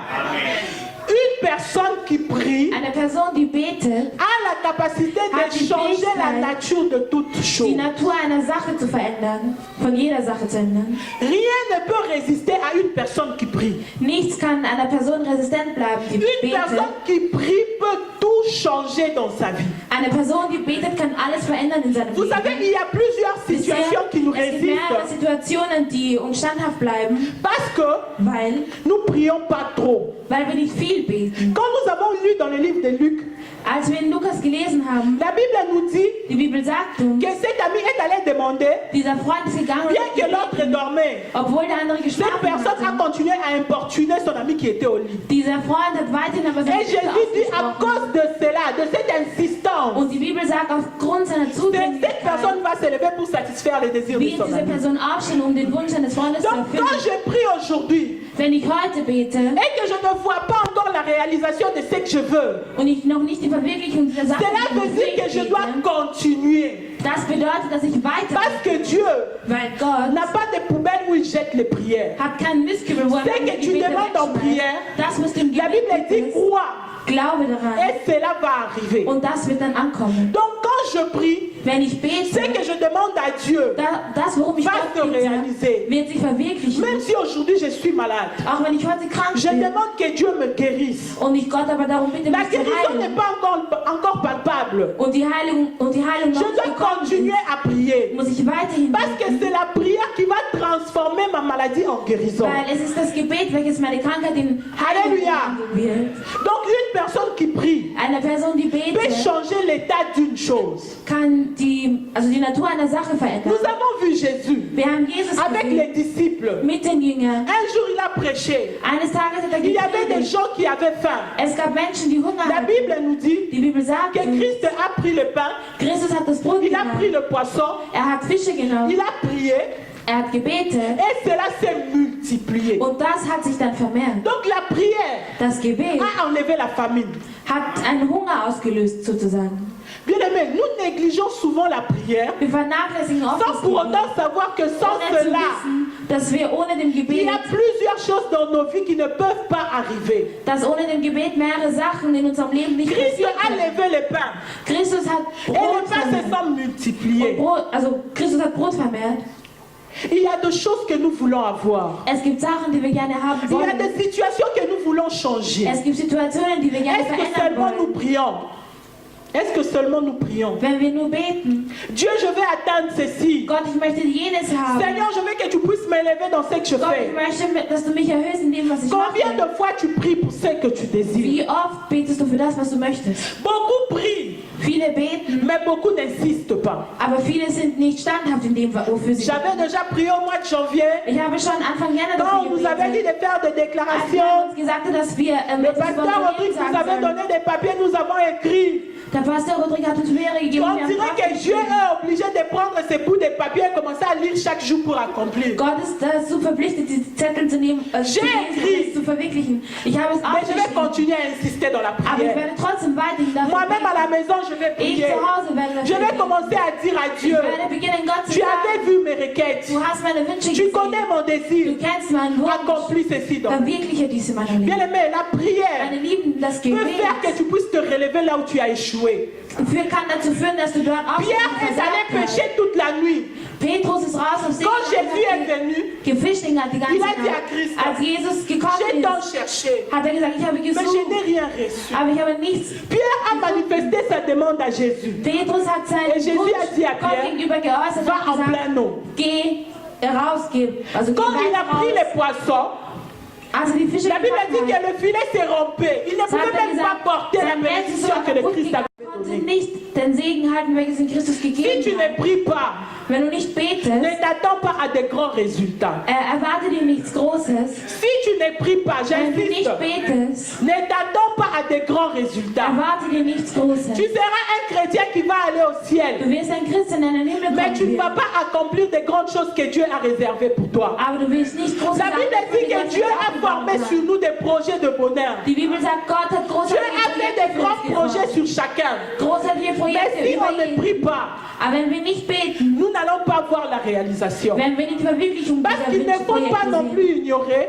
Une personne qui prie Eine Person, die betet, a la capacité Hat de die changer la Fähigkeit, nature de toute die chose. Natur einer Sache zu verändern, von jeder Sache zu ändern. Rien ne peut résister à une personne qui prie. Nichts kann einer Person resistent bleiben, die Une betet. personne qui prie peut tout changer dans sa vie. Eine Person, die betet, kann alles verändern in seinem Vous savez, Leben. il y a plusieurs Wisst ihr, situations qui nous es gibt mehrere résistent Situationen, die uns standhaft bleiben, parce que weil nous prions pas trop. wir nicht viel beten. Quand nous avons lu dans le livre de Luc, Als wir in Lukas gelesen haben, la Bible nous dit die Bibel sagt uns, que cet ami est allé demander, dieser Freund ist gegangen, bien que l'autre dormait. obwohl der andere Cette geschlafen personne a hatte. continué à importuner son ami qui était au lit. Dieser Freund hat weiterhin aber seine Et Jésus Stimme dit, à ausgesprochen. cause de cela, de cette insistance, Und die Bibel sagt, aufgrund seiner cette Zudringlichkeit personne va se lever pour satisfaire les désirs de wird son diese ami. Person aufstehen, um den Wunsch seines Freundes zu Donc quand erfüllen. je prie aujourd'hui Wenn ich heute bete et que je ne vois pas encore la réalisation de ce que je veux, und ich noch nicht die Verwirklichung dieser Sache cela veut dire que je dois continuer. das bedeutet, dass ich weiter Parce que Dieu weil Gott n'a pas de poubelle où il jette les prières. hat keinen Mistkübel, wo er Ce meine que tu Gebete demandes en wegschmeißt. prière, Das musst du im la Bible Gebet dit bitten. crois Glaube daran et cela va arriver. und das wird dann ankommen. Donc quand je prie, Wenn ich ce bete, que je demande à Dieu, das, worum ich va Gott se bitte, réaliser. wird sich verwirklichen. Même si aujourd'hui je suis malade, Auch wenn ich heute krank je bin demande que Dieu me guérisse. und ich Gott aber darum bitte, La mich zu guérison n'est heilen pas encore palpable. und die Heilung noch Je nicht dois gekommen continuer ist, à prier. muss ich weiterhin Parce que beten. c'est la prière qui va transformer ma maladie en guérison. Weil es ist das Gebet, welches meine Krankheit in Heilung Alléluia. verwandeln wird. Donc une personne qui prie Eine Person, die peut betet, changer l'état d'une chose. kann die Natur einer Sache verändern. Nous avons vu Jésus Wir haben Jesus avec gesehen, les disciples. mit den Jüngern. Un jour il a prêché. Eines Tages hat er Il y avait des gepredigt. gens qui avaient faim. Es gab Menschen, die Hunger La hatten. Bible nous dit Die Bibel sagt, que Christ a pris le pain, Christus hat das Brot il a pris genommen, le poisson, er hat Fische genommen, il a prié er hat gebetet et cela s'est multiplié. und das hat sich dann vermehrt. Donc la prière Das Gebet a enlevé la famine. hat einen Hunger ausgelöst sozusagen. Bien aimé, nous négligeons souvent la prière Wir vernachlässigen oft sans das pour Gebet, autant savoir que sans ohne zu cela, wissen, dass wir ohne dem il y Gebet, a plusieurs choses dans nos vies qui ne peuvent pas arriver. dass ohne dem Gebet mehrere Sachen in unserem Leben nicht Christ passieren a können. levé le pain Christus hat et le Brot pain se vermehrt. sent multiplié. Christus hat Brot vermehrt. Il y a des choses que nous voulons avoir. Es gibt Sachen, die wir gerne haben Il y a wollen. des situations que nous voulons changer. Es gibt Situationen, die wir gerne Est-ce que verändern seulement nous wollen. prions? Est-ce que seulement nous prions? Wenn wir nur beten, Dieu, je vais atteindre ceci. Gott, ich möchte jenes haben. Seigneur, je veux que tu puisses m'élever dans ce que je Gott, fais. ich möchte, dass du mich erhöhst in dem, was ich Combien mache. de fois tu pries pour ce que tu désires? Wie oft betest du für das, was du möchtest? Beaucoup prient, Viele beten, mais beaucoup n'insistent pas. aber viele sind nicht standhaft in dem, wofür sie J'avais beten. déjà prié au mois de janvier. Ich habe schon Anfang Januar Quand on dafür nous avait dit gebetet. de faire des Als er déclarations, uns gesagt hat, dass wir le etwas über pasteur Unternehmen Rodrigue nous sagen avait sollen. donné des papiers, nous avons écrit. Der Pastor Rodrigue hat uns mehrere gegeben. On wir haben dirait que Dieu draufgeschrieben. est obligé de prendre ses bouts de papier et commencer à lire chaque jour pour accomplir. Gott ist dazu verpflichtet, diese Zettel zu nehmen, zu lesen und es zu verwirklichen. Ich habe es Mais je vais aufgeschrieben, continuer à insister dans la aber ich prière. werde trotzdem weiterhin dafür Moi-même à la beten. maison, je vais Ich prier. zu Hause werde Je dafür vais beten. commencer à dire à Ich Dieu, werde beginnen, Gott zu tu avais sagen, vu mes requêtes. du hast meine Wünsche Tu connais gesehen. mon désir. Du kennst meinen Wunsch. Accomplis ceci dans. Verwirkliche dies in meinem Bien Leben. aimé, la prière Meine Lieben, das peut Gebet faire que tu puisses te relever là où tu as échoué. kann dazu führen, dass du dort Pierre est allé pêcher toute la nuit. Petrus ist raus auf See Quand Jésus est gegangen, venu, gefischt den die ganze il a dit à Nacht. Christ, Als Jesus gekommen j'ai tant ist, cherché, hat er gesagt, ich habe mais je gesucht, n'ai rien reçu. aber ich habe nichts. Pierre a manifesté sa demande à Jésus. Petrus hat Et Jésus seinen a dit à Wunsch Gott Pierre, gegenüber geäußert va en und plein gesagt, eau. geh raus, geh. Also geh Quand il a weiter pris raus. les poissons, Also die Fische la Bible dit gefangen que hat, le filet s'est rompé. Il ne so hat pouvait er même pas gesagt, porter la sein Netz ist so bénédiction que le kaputt Christ gegangen, avait konnte donnée. nicht den Segen halten, welches in Christus Si gegeben tu ne hat. pries pas, Wenn du nicht betest, ne t'attends pas à de grands résultats. erwarte dir nichts Großes. Si tu ne pries pas, Wenn du nicht j'insiste, betest, ne t'attends pas à de grands résultats. erwarte dir nichts Großes. Tu seras un chrétien qui va aller au Du ciel, wirst ein Christ in einen Himmel mais tu ne kommen, vas pas accomplir de grandes choses que Dieu a réservées pour toi. aber du wirst nicht große La Bible dit que Dieu a formé sur nous des projets de bonheur. Die Bibel sagt, Gott hat Dieu großartige a fait Projekte des für uns grands projets gemacht. sur chacun. Großartige Mais Projekte si über on ne jeden. prie pas, Aber wenn wir nicht beten, nous n'allons pas voir la réalisation. werden wir nicht die Verwirklichung Parce dieser qu'il ne faut pas Wunschprojekte non sehen. plus ignorer,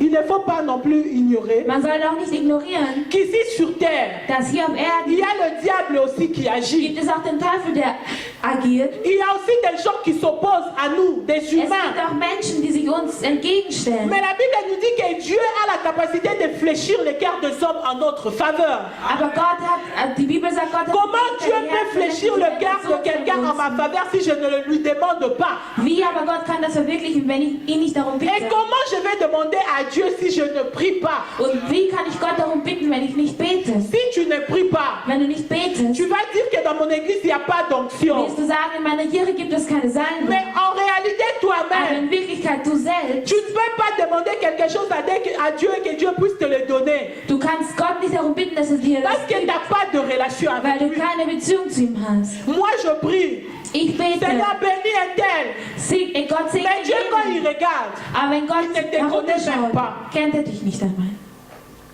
il ne faut pas non plus ignorer Man soll auch nicht ignorieren, qu'ici sur terre, dass hier auf il Erden y a le diable aussi qui agit. gibt es auch den Teufel, der agiert. Il y a aussi des gens qui s'opposent à nous, des Es gibt humains. auch Menschen, die sich uns entgegenstellen. Mais la Bible nous dit que Dieu a la capacité de fléchir les cœurs des hommes en notre faveur. Aber Gott hat, die Bibel sagt, Gott hat Comment die Dieu Herzen peut fléchir le cœur de quelqu'un en ma faveur si je ne le lui demande pas? Wie aber Gott kann das verwirklichen, wenn ich ihn nicht darum bitte? Et comment je vais demander à Dieu si je ne prie pas? Und wie kann ich Gott darum bitten, wenn ich nicht bete? Si tu ne pries pas, Wenn du nicht betest, tu vas dire que dans mon église, il n'y a pas d'onction. wirst du sagen, in meiner Kirche gibt es keine Salbung. Mais en réalité, Aber toi-même, in Wirklichkeit du selbst, tu ne peux pas demander quelque chose à Dieu et que Dieu puisse te le donner. du kannst Gott nicht darum bitten, dass er dir das Parce que tu gibt, n'as pas de relation weil avec du lui. keine Beziehung zu ihm hast. Moi, je prie. Ich bete, Seigneur, bénis un tel. Gott segne Mais Dieu, quand il jeden. regarde, Aber wenn Gott il ne te connaît herunterschaut, même pas. kennt er dich nicht einmal.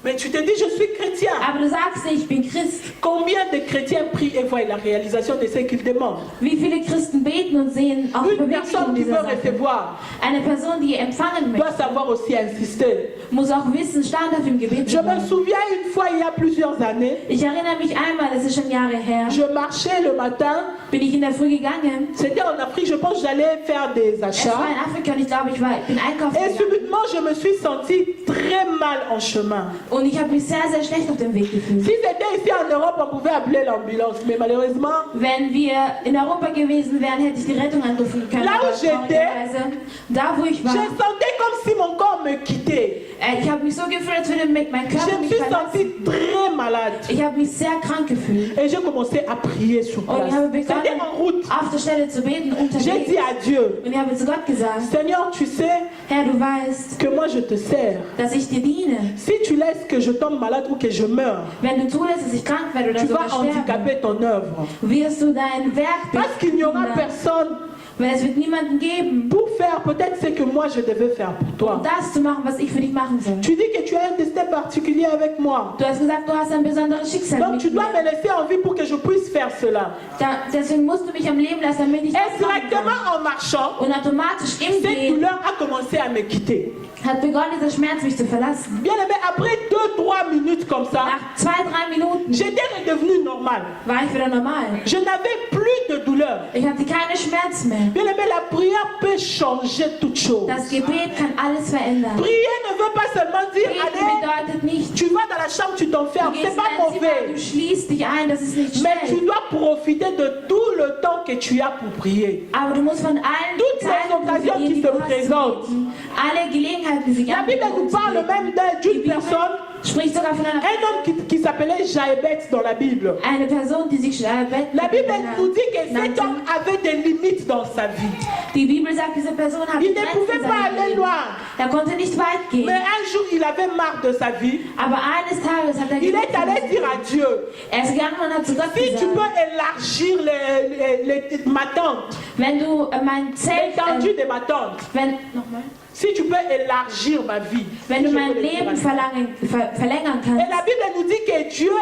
Mais tu te dis, je suis chrétien. Aber du sagst nicht, ich bin Christ. Combien de chrétiens prient et voient la réalisation de ce qu'ils demandent? Wie viele Christen beten und sehen auch die Une personne Verwirklichung qui veut dieser Sache? recevoir Eine Person, die empfangen doit möchte, savoir aussi insister. muss auch wissen, standhaft im Gebet Je zu me bleiben. souviens une fois, il y a plusieurs années, Ich erinnere mich einmal, das ist schon Jahre her, je marchais le matin. bin ich in der Früh gegangen. C'était en Afrique, je pense que j'allais faire des Es war achats. in Afrika und ich glaube, ich bin einkaufen Et gegangen. subitement, je me suis sentie très mal en chemin. Und ich habe mich sehr, sehr schlecht auf dem Weg gefühlt. Si c'était ici en Europe, on pouvait appeler l'ambulance. Mais malheureusement, Wenn wir in Europa gewesen wären, hätte ich die Rettung anrufen können. Là où Aber j'étais, traurigerweise, da wo ich je war, sentais comme si mon corps me quittait. ich habe mich so gefühlt, als würde mein Je Körper me mich suis verlassen. sentie très malade. Ich habe mich sehr krank gefühlt. Et j'ai commencé à prier sur Und ich habe place. C'était begonnen, en route. auf der Stelle zu beten, J'ai unterwegs. dit à Dieu, Und ich habe zu Gott gesagt, Seigneur, tu sais Herr, du weißt, que moi je te sers. dass ich dir diene. Si tu laisses que je tombe malade ou que je meure, Wenn du zulässt, dass ich krank werde oder tu sogar vas sterbe, handicaper ton œuvre. wirst du dein Werk Parce qu'il n'y aura behindern. personne Weil es wird niemanden geben, pour faire peut-être ce que moi je devais faire pour um toi. das zu machen, was ich für dich machen soll. Tu dis que tu as un destin particulier avec moi. Du hast gesagt, du hast ein besonderes Schicksal Donc mit tu dois mir. me laisser en vie pour que je puisse faire cela. Deswegen musst du mich am Leben lassen, damit ich Et das machen kann. directement en marchant, Und automatisch im cette Gehen douleur a commencé à me quitter. hat begonnen, dieser Schmerz mich zu verlassen. Bien aimé, après 2-3 minutes comme ça, Nach 2, 3 Minuten j'étais redevenu normal. war ich wieder normal. Je n'avais plus de douleur. Ich hatte keine Schmerzen mehr. Bien aimé, la prière peut changer toute chose. Das Gebet kann alles verändern. Prier ne veut pas seulement dire, Beten allez, bedeutet nicht, tu vas dans la chambre, tu du t'enfermes. gehst C'est in pas dein Zimmer, du mauvais. schließt dich ein, das ist nicht Mais tu schlecht. dois profiter de tout le temps que tu as pour prier. Aber du musst von allen Toutes les Zeiten occasions profitieren, qui die se du hast zu présentent. beten. Alle Gelegenheiten, die sich La Bible anbieten, nous um zu parle beten. même Die d'une Bibel personne, spricht sogar von einer un homme qui s'appelait Jaébet dans la Bible. eine Person, die sich La Bible nous dit que cet nannte. homme avait des limites dans sa vie. Die Bibel sagt, diese Person hat Il ne Grenzen pouvait in pas seinem aller Leben. loin. Er konnte nicht weit Mais gehen. un jour, il avait marre de sa vie. Aber eines Tages hat er Il genug est allé von dire seinem à Leben. Dieu, Er ist gegangen und hat zu Gott si tu gesagt, peux élargir ma tente, wenn du mein Zelt, l'étendue de ma tente, nochmal, si tu peux élargir ma vie, wenn du si je mein peux le dire Leben ainsi. verlängern Et kannst. la Bible nous dit que Dieu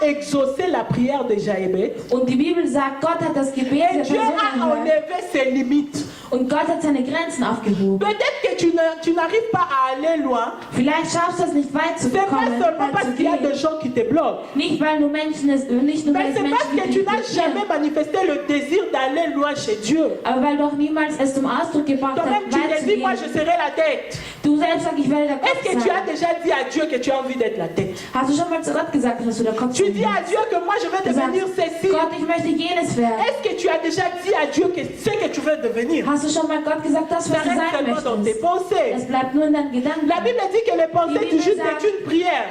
a exaucé la prière de Jaébet. Und die Bibel sagt, Gott hat das Gebet Et der Dieu Person a erhört. enlevé ses limites. Und Gott hat seine Grenzen aufgehoben. Peut-être que tu n'arrives pas à aller loin. Vielleicht schaffst du es nicht weit zu Ce n'est pas kommen, seulement weit parce zu qu'il y a gehen. des gens qui te bloquent. Nicht weil du Menschen, nicht nur weil Mais es c'est parce Menschen que gibt, tu die n'as dich jamais blockieren. manifesté le désir d'aller loin chez Dieu. Aber weil du auch niemals es zum Ausdruck gebracht Toi-même, hast, tu weit t'es zu dit, moi, je gehen. serai la tête. Du selbst sagst, ich werde der Kopf Est-ce que tu as sein. déjà dit à Dieu que tu as envie d'être la tête? Hast du schon mal zu Gott gesagt, dass du der Kopf Tu sein dis à willst? Dieu que moi, je vais Du sagst, devenir ceci. Gott, ich möchte jenes werden. Est-ce que tu as déjà dit à Dieu que ce que tu veux devenir? Hast du schon mal Gott gesagt, das, Ça was du reste sein seulement dans tes möchtest? pensées. Es bleibt nur in deinen Gedanken. La Bible dit que les pensées Die du Bibel juste sagt- est une prière.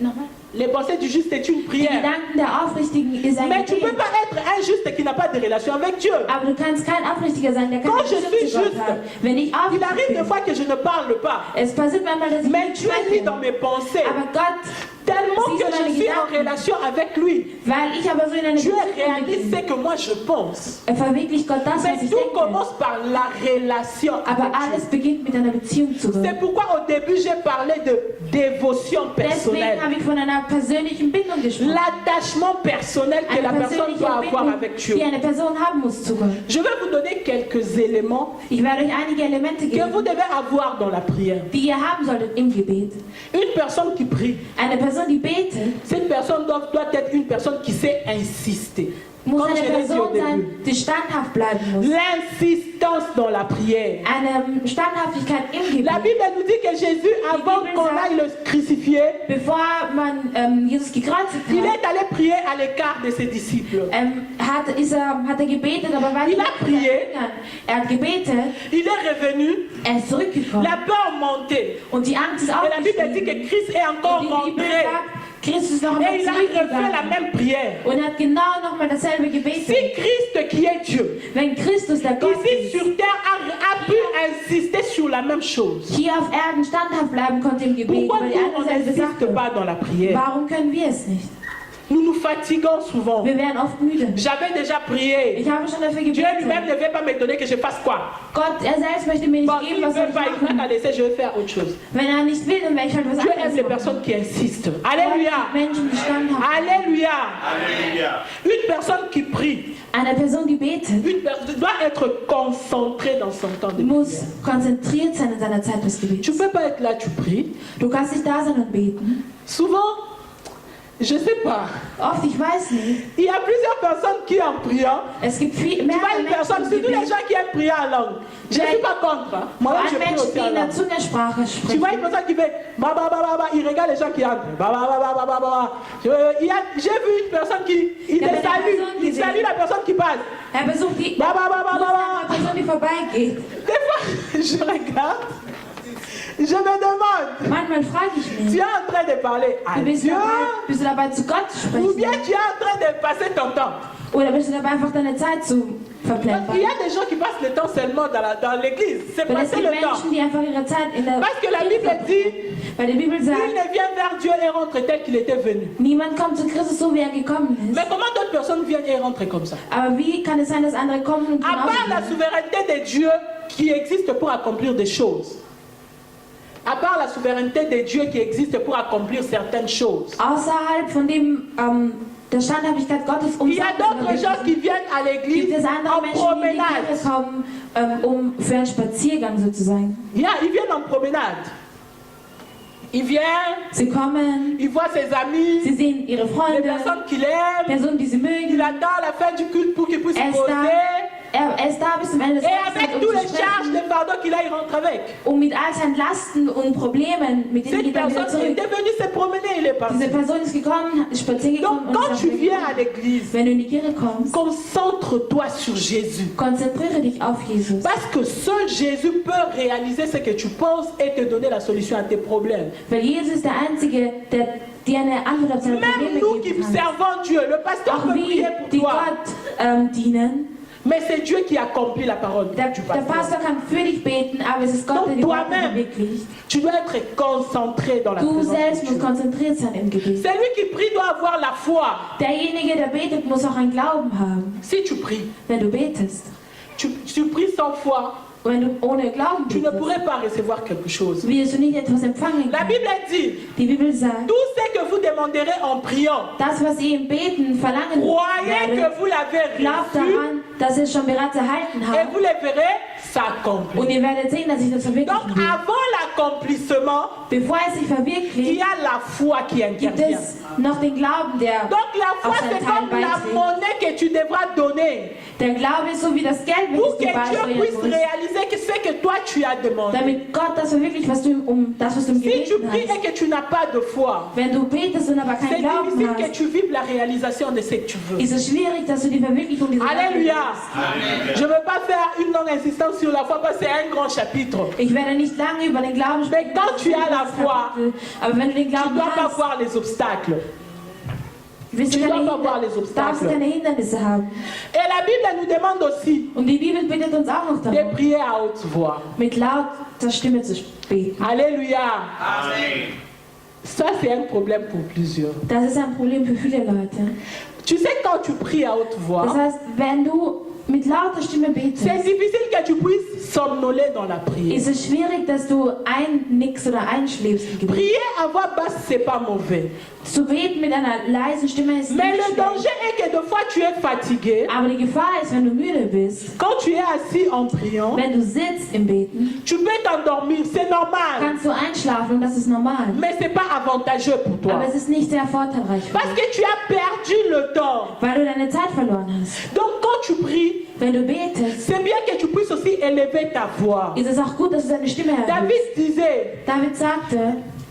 Nochmal. Les pensées du juste est une Die prière. Gedanken der Aufrichtigen ist ein Mais tu ne peux Gebet. pas être injuste qui n'a pas de relation avec Dieu. Aber du kannst kein Aufrichtiger sein, der keine Quand je Beziehung suis zu Gott juste, hat. Wenn ich Il aufrichtig arrive des bin, fois que je ne parle pas. es passiert manchmal, dass ich Mais nicht Dieu lit spreche. dans mes pensées. Aber Gott, Tellement Siehst que du meine je suis en Gedanken? relation avec lui. weil ich aber so in einer Dieu Beziehung réalise bin, ce que moi je pense. verwirklicht Gott das, Mais was ich tout denke. commence par la relation Aber avec Dieu. alles beginnt mit einer Beziehung zu Gott. C'est pourquoi au début j'ai parlé de dévotion personnelle. Deswegen habe ich von einer persönlichen Bindung gesprochen. L'attachement personnel que Eine la personne persönliche doit avoir Bindung, avec Dieu. die eine Person haben muss zu Gott. Je vais vous donner quelques éléments Ich werde euch einige Elemente que vous geben, devez avoir dans la prière. die ihr haben solltet im Gebet. Une personne qui prie, Eine Person, die betet, cette personne doit être une personne qui sait insister. muss Comme eine je l'ai dit au Person début. sein, die standhaft bleiben muss. L'insistance dans la prière. Eine Standhaftigkeit im Gebet. La Bible nous dit que Jésus, avant Bible qu'on sagt- aille le crucifier, Bevor man Jesus gekreuzigt il hat, est allé prier à l'écart de ses disciples. hat er gebetet, aber weit Il a weg von prié. seinen Jüngern. Er hat gebetet, Il est revenu, er ist zurückgekommen. la peur montait. Und die Angst ist Et la Bible dit aufgestiegen. que Christ est encore Und die Bibel rentré. sagt, Christus ist noch einmal Et il a refait la zurückgegangen. même prière. Und er hat genau nochmal dasselbe gebetet. Si Christ, qui est Dieu, Wenn Christus, der Gott ici ist, sur terre, a pu insister sur la même chose, hier auf Erden standhaft bleiben konnte im Gebet, pourquoi über die nous, andere on selbe n'insiste Sache. pas dans la prière? Warum können wir es nicht? Nous nous fatiguons souvent. Wir werden oft müde. J'avais déjà prié. Ich habe schon dafür Dieu lui-même gebetet. ne veut pas me donner que je fasse quoi? Gott, er selbst möchte mir nicht Bon, s'il geben, ne was soll veut ich pas, il n'a machen? qu'à laisser, je vais faire autre chose. Wenn er nicht will, dann werde ich halt was Dieu aime anderes les machen. personnes qui insistent. Gott Alléluia. liebt Menschen, die standhaft sind. Alléluia. Alléluia. Une personne qui prie Eine Person, die betet, doit être concentrée dans son temps de muss prière. konzentriert sein in seiner Zeit des Gebets. Tu ne peux pas être là, tu pries. Du kannst nicht da sein und beten. Souvent, je ne sais pas, Oft, ich weiß nicht, il y a plusieurs personnes qui en priant. es gibt Tu vois mehrere une personne, Menschen, die surtout les beten. gens qui aiment prier en langue. Je ne suis pas contre. Hein. Vor Moi-même, je allem prie Menschen, aussi die en in der langue. Zungensprache Tu vois sprechen. une personne qui fait ba ba ba ba ba, il regarde les gens qui entrent. Ba ba ba ba ba ba ba. J'ai vu une personne qui Il y a te des salue, personnes qui il salue la personne qui passe. Er besucht die Ba ba ba ba ba ba. eine Person, die vorbeigeht. Des fois, je regarde, je me demande, Manchmal frage ich tu mich, es en train de parler à du Dieu bist du dabei zu Gott zu ou bien sprechen? tu es en train de passer ton temps. Oder bist du dabei einfach deine Zeit zu Il verplempern? y a des gens qui passent le temps seulement dans l'église. C'est Weil es passer gibt le temps. Menschen, die einfach ihre Zeit in der Parce que la Kirche Bible verbringen. dit, Weil die Bibel il sagt, ne vient vers Dieu et rentre tel qu'il était venu. niemand kommt zu Christus so, wie er gekommen ist. Mais comment d'autres personnes viennent et rentrent comme ça? Aber wie kann es sein, dass andere kommen und À part la genauso souveraineté de Dieu qui existe pour accomplir des choses. À part la souveraineté de Dieu qui existe pour accomplir certaines choses. außerhalb von der Standhaftigkeit Gottes Il y a d'autres gens qui viennent à gibt l'église es andere en Menschen, die in die promenade. Kirche kommen, für einen Spaziergang sozusagen. Yeah, ils viennent en promenade. Il vient, Sie kommen, il voit ses amis, sie sehen ihre les Freunde, personnes qu'il aime. Personen, die sie Il mögen. attend la fin du culte pour qu'il puisse Er se ist da, poser. er ist da bis zum Ende des Et Tages, avec um tous zu les charges, sprechen. les fardeaux qu'il a, il rentre avec. Und mit all seinen Lasten und Problemen, mit denen Cette geht er wieder personne zurück. était venue se promener, il est Diese parti. Person ist gekommen, ist spazieren gekommen Donc, quand und tu ist viens à weggegangen. l'église, Wenn du in die Kirche kommst, concentre-toi sur Jésus. konzentriere dich auf Jesus. Parce que seul Jésus peut réaliser ce que tu penses et te donner la solution à tes problèmes. Weil Jesus ist der Einzige, der dir eine Antwort auf seine Même Probleme nous qui geben kann. servons Dieu, le pasteur Auch peut wir, prier pour die toi. Gott dienen, Mais c'est Dieu qui accomplit la parole der du pasteur. Pastor kann für dich beten, aber es ist Gott, der Donc die Worte toi-même, verwirklicht. tu dois être concentré dans la Du présence selbst de musst Dieu. konzentriert sein im Gebet. Celui qui prie doit avoir la foi. Derjenige, der betet, muss auch einen Glauben haben. Si tu pries, Wenn du betest, tu pries sans foi, wenn du ohne Glauben tu ne betest, pourrais pas recevoir quelque chose. wirst du nicht etwas empfangen La können. Bible dit, Die Bibel sagt, tout ce que vous demanderez en priant, das, was ihr im Beten verlangen croyez werdet, que vous l'avez glaubt reçu daran, dass ihr es schon bereits erhalten et habt. vous le verrez Und s'accomplir. ihr werdet sehen, dass ich das Donc verwirklichen will. avant l'accomplissement, Bevor es sich il verwirklicht, y a la foi qui gibt intervient. es noch den Glauben, der Donc la foi, auf seinen c'est Teil comme la beiträgt. monnaie que tu devras donner Der Glaube ist so wie das Geld, pour welches que du Dieu beisteuern puisse musst, réaliser que ce que toi tu as demandé. damit Gott das verwirklicht, was du was du im Si tu Gebeten pries hast. et que tu n'as pas de foi, Wenn du betest und aber c'est keinen Glauben difficile que hast, tu vives la réalisation de ce que tu veux. ist es schwierig, dass du die Verwirklichung dieser Sache Alléluia. willst. Je ne veux pas faire une longue insistance sur la foi parce que c'est un grand chapitre. Ich werde nicht lange über den Glauben sprechen, Mais quand tu as la foi, aber wenn du den Tu Glauben ne dois pas hast, voir les obstacles. wirst du tu keine dois pas voir les darfst obstacles. du keine Hindernisse haben. Et la Bible nous demande aussi Und die Bibel bittet uns auch noch de darum, prier à haute voix. mit lauter Stimme zu beten. Alléluia. Ça, c'est un problème pour plusieurs. Das ist ein Problem für viele Leute. Tu sais, quand tu pries à haute Das voix, heißt, wenn du mit lauter Stimme betest, c'est difficile que tu puisses somnoler dans la prière. ist es schwierig, dass du einnickst oder einschläfst im Gebet. Prier à voix basse, c'est pas mauvais. Zu beten mit einer leisen Stimme ist Mais nicht le schlecht. danger est que des fois tu es fatigué. Aber die Gefahr ist, wenn du müde bist, Quand tu es assis en priant, wenn du sitzt im Beten, tu peux t'endormir, c'est normal. kannst du einschlafen und das ist normal. Mais c'est pas avantageux pour toi. Aber es ist nicht sehr vorteilreich für Parce dich, que tu as perdu le temps. weil du deine Zeit verloren hast. Donc quand tu pries, Wenn du betest, c'est bien que tu puisses aussi élever ta voix. ist es auch gut, dass du deine Stimme erhöhst. David disait, David sagte,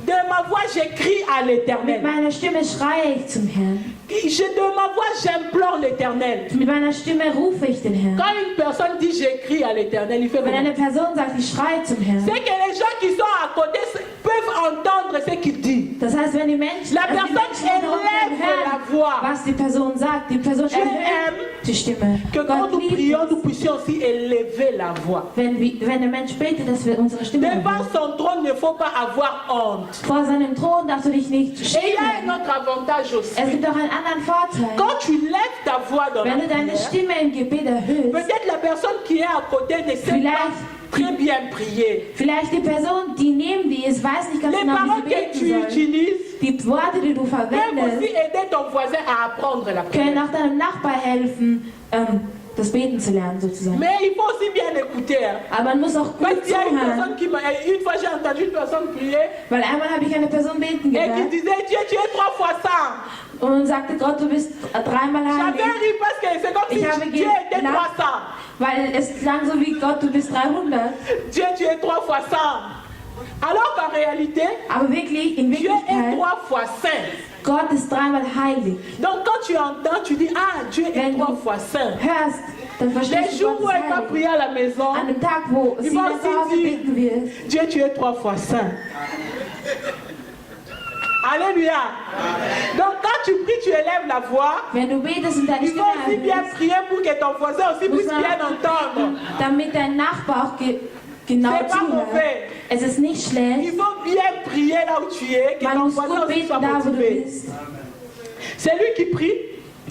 de ma voix j'écris à mit l'Éternel. meiner Stimme schreie ich zum Herrn. De ma voix j'implore l'Éternel. Mit meiner Stimme rufe ich den Herrn. Quand une personne dit j'écris à l'Éternel, il fait Wenn eine comment? Person sagt, ich schreie zum Herrn, C'est que les gens qui sont à côté peuvent entendre ce qu'il dit. das heißt, wenn die Menschen, La die personne Menschen darum élève la hören, voix. was die Person sagt, die Person Dieu erhöht aime die Stimme. que quand Gott nous liebt prions, es, nous puissions aussi élever la voix. wenn der Mensch betet, dass wir unsere Stimme Devant erhöhen. son trône, il ne faut pas avoir honte. Vor seinem Thron darfst du dich nicht Et il y a un schämen. autre avantage aussi. Es gibt auch einen anderen Vorteil. Quand tu lèves ta voix dans la Wenn du deine prière, Stimme im Gebet erhöhst, peut-être la personne qui est à côté ne sait pas très bien prier. vielleicht die Person, die neben dir ist, weiß nicht ganz Les genau, paroles wie sie que beten tu soll. utilises Die Worte, die du peuvent aussi verwendest, aider ton voisin à apprendre la können prière. auch deinem Nachbar helfen, das Beten zu lernen, sozusagen. Mais il faut aussi bien écouter. Hein. Aber man muss auch Parce gut qu'il y a une zuhören. personne qui m'a... Une fois j'ai entendu une personne prier Weil einmal habe ich eine Person beten et qui gehört disait Dieu, tu es 3 fois ça. und sagte, Gott, du bist dreimal J'avais heilig. ri parce que c'est comme si Ich habe Dieu était gelacht, 300. weil es klang so wie Gott, du bist 300. Dieu, tu es 3 fois 100. Alors qu'en réalité, Aber wirklich, in Dieu est Wirklichkeit, 3 fois saint. Gott ist dreimal heilig. Donc quand tu entends, tu dis, ah, Dieu est Wenn 3 du fois saint. hörst, dann Les verstehst du, jours où Gott elle ist va heilig. prier à la maison, An dem Tag, wo Il sie va dann zu Hause aussi beten wird, Dieu, tu es 3 fois saint. Alléluia. Donc quand tu pries, tu élèves la voix. wenn du betest und deine Il faut Stimme aussi bien erhöhst, prier pour que ton voisin aussi muss puisse man bien entendre. damit dein Nachbar auch genau C'est pas zuhört. mauvais. Es ist nicht Il schlecht. faut bien prier là où tu es, que Man ton muss voisin gut aussi beten soit da, wo du motivé. bist. C'est lui qui prie,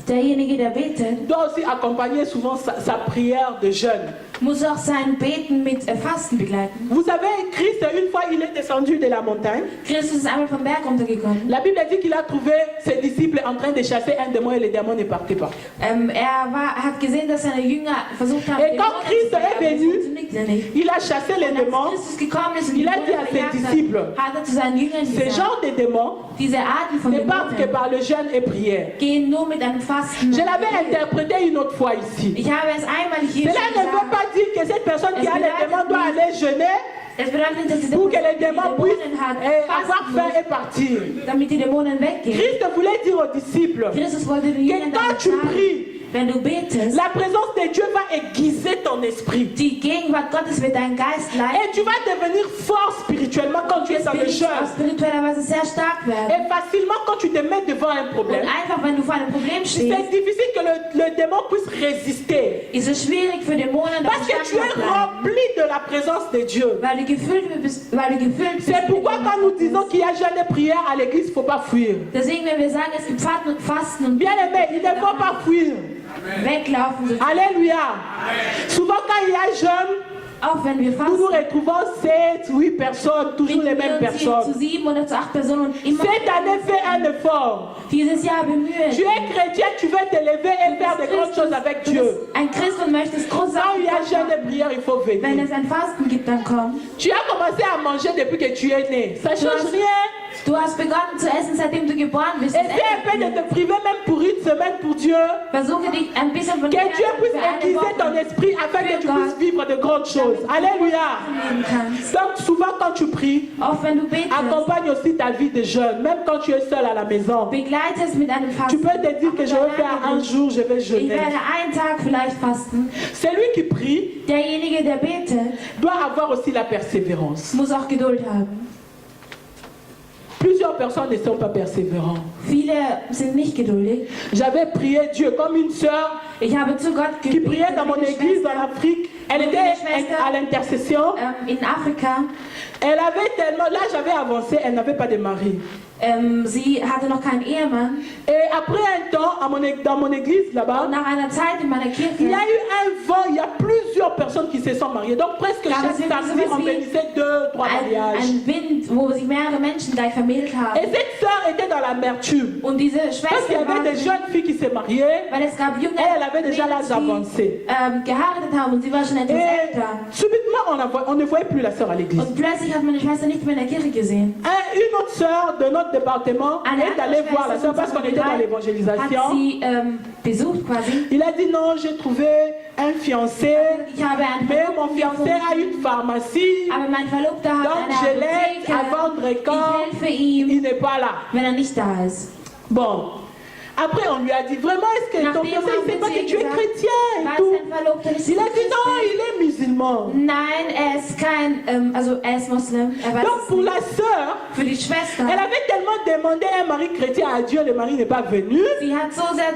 Derjenige, der betet, doit aussi accompagner souvent sa prière de jeûne. muss auch sein Beten mit Fasten begleiten. Vous savez, Christ, une fois, il est descendu de la montagne. Christus ist einmal vom Berg runtergekommen. La Bible dit qu'il a trouvé ses disciples en train de chasser un démon et le démon ne partait pas. Hat gesehen, dass seine Jünger versucht haben, Et quand Christ est venu, il a chassé les démons. Christus gekommen ist und Il a dit à ses disciples, hat zu seinen Jüngern ce gesagt, genre de démons diese Arten von ne partent que Dämonen par le jeûne et prière. gehen nur mit einem Fasten. Je l'avais interprété une autre fois ici. Ich habe es einmal hier Cela schon ne veut gesagt. pas dire que cette personne qui a les démons doit aller jeûner Es bedeutet nicht, dass diese pour que Person, les die démons puissent Dämonen hat, avoir fasten faim muss, et partir. damit die Dämonen weggehen. Christ voulait dire aux disciples Christus wollte den que Jüngern quand damit tu sagen, pries, wenn du betest, la présence de Dieu va aiguiser ton esprit. die Gegenwart Gottes wird deinen Geist Et leiten. tu vas devenir fort spirituellement quand tu es dans le jeûne. Auf spiritueller Weise sehr stark werden. Et facilement quand tu te mets devant un Und problème. einfach, wenn du vor einem Problem C'est stehst, difficile que le démon puisse résister. ist es schwierig für Dämonen, Parce que tu es bleiben, rempli de la présence de Dieu. weil du gefüllt bist. C'est pourquoi quand nous disons qu'il y a jeûne et prière à l'église, il ne faut pas fuir. Deswegen, wenn wir sagen, es gibt Fasten und Bien aimé, il ne faut pas fuir. weglaufen, so Alléluia. Souvent quand il y a jeûne, auch wenn wir nous nous fasten, retrouvons 7, 8 personnes, toujours les mêmes finden wir uns hier zu personnes. 7 oder zu 8 Personen und immer Cette année, fais un effort. dieses Jahr bemühen. Tu es chrétien, tu veux te lever et faire de grandes choses avec Du Dieu. bist ein Christ und möchtest große Quand il y a Sachen jeûne machen. et prière, il faut Wenn venir. es ein Fasten gibt, dann komm. Tu as commencé à manger depuis que tu es né. Ça ne change rien. Du hast begonnen zu essen, seitdem du geboren bist. Das Essaie un peu de te priver même pour une semaine pour Dieu. Versuche dich ein bisschen von Que Dieu puisse für eine aiguiser ton Woche esprit afin que tu puisses vivre de grandes choses. Alléluia. leben kannst. Donc souvent quand tu pries, Auch wenn du betest, accompagne aussi ta vie de jeûne, même quand tu es seul à la maison. begleite es mit einem Tu Fasten. peux te dire que je vais faire un jour, je vais Ich jeûner. werde einen Tag vielleicht fasten. Celui qui prie Derjenige, der betet, doit avoir aussi la persévérance. muss auch Geduld haben. Plusieurs personnes ne sont pas persévérantes. Viele sind nicht geduldig. J'avais prié Dieu comme une sœur Ich habe zu Gott qui priait gebetet, dans mon wie eine église en Schwester, Afrique. Elle était à l'intercession. in Afrika. Elle avait tellement, là j'avais avancé, elle n'avait pas de mari. Sie hatte noch keinen Ehemann. Et après un temps, dans mon église là-bas, Und nach einer Zeit in meiner Kirche il y a eu un vent, il y a plusieurs personnes qui se sont mariées. Donc presque chaque samedi, on bénissait 2, 3 mariages. ein Wind, wo sich mehrere Menschen gleich vermählt haben. Et cette sœur était dans l'amertume. Und diese Parce qu'il y Schwester war, avait des jeunes filles qui se mariaient. weil es gab junge Elle avait déjà Mädchen, l'âge avancé. die geheiratet haben und sie war schon etwas Et älter. subitement, on ne voyait plus la sœur à l'église. Und plötzlich hat meine Schwester nicht mehr in der Kirche gesehen. Une autre sœur de notre département Eine est andere allée voir la Schwester sœur parce qu'on était dans hat l'évangélisation. sie besucht quasi. Il a dit non, j'ai trouvé un fiancé, Ich habe einen mais mon Verlobten fiancé gefunden, a une pharmacie, aber mein Verlobter hat donc eine je l'aide Apotheke. à vendre quand Ich helfe ihm, il n'est pas là. wenn er nicht da ist. Bon, après on lui a dit vraiment, est-ce que ton Nachdem fiancé haben ne sait pas wir que zu tu ihr es gesagt, chrétien et weiß tout? dein Verlobter nicht, Il a dass du dit non, Christ il est musulman. bist? Nein, er ist kein, also er ist Moslem. Er weiß Donc es pour nicht. la sœur, Für die Schwester. elle avait tellement demandé un mari chrétien à Dieu, le mari n'est pas venu. Sie hat so sehr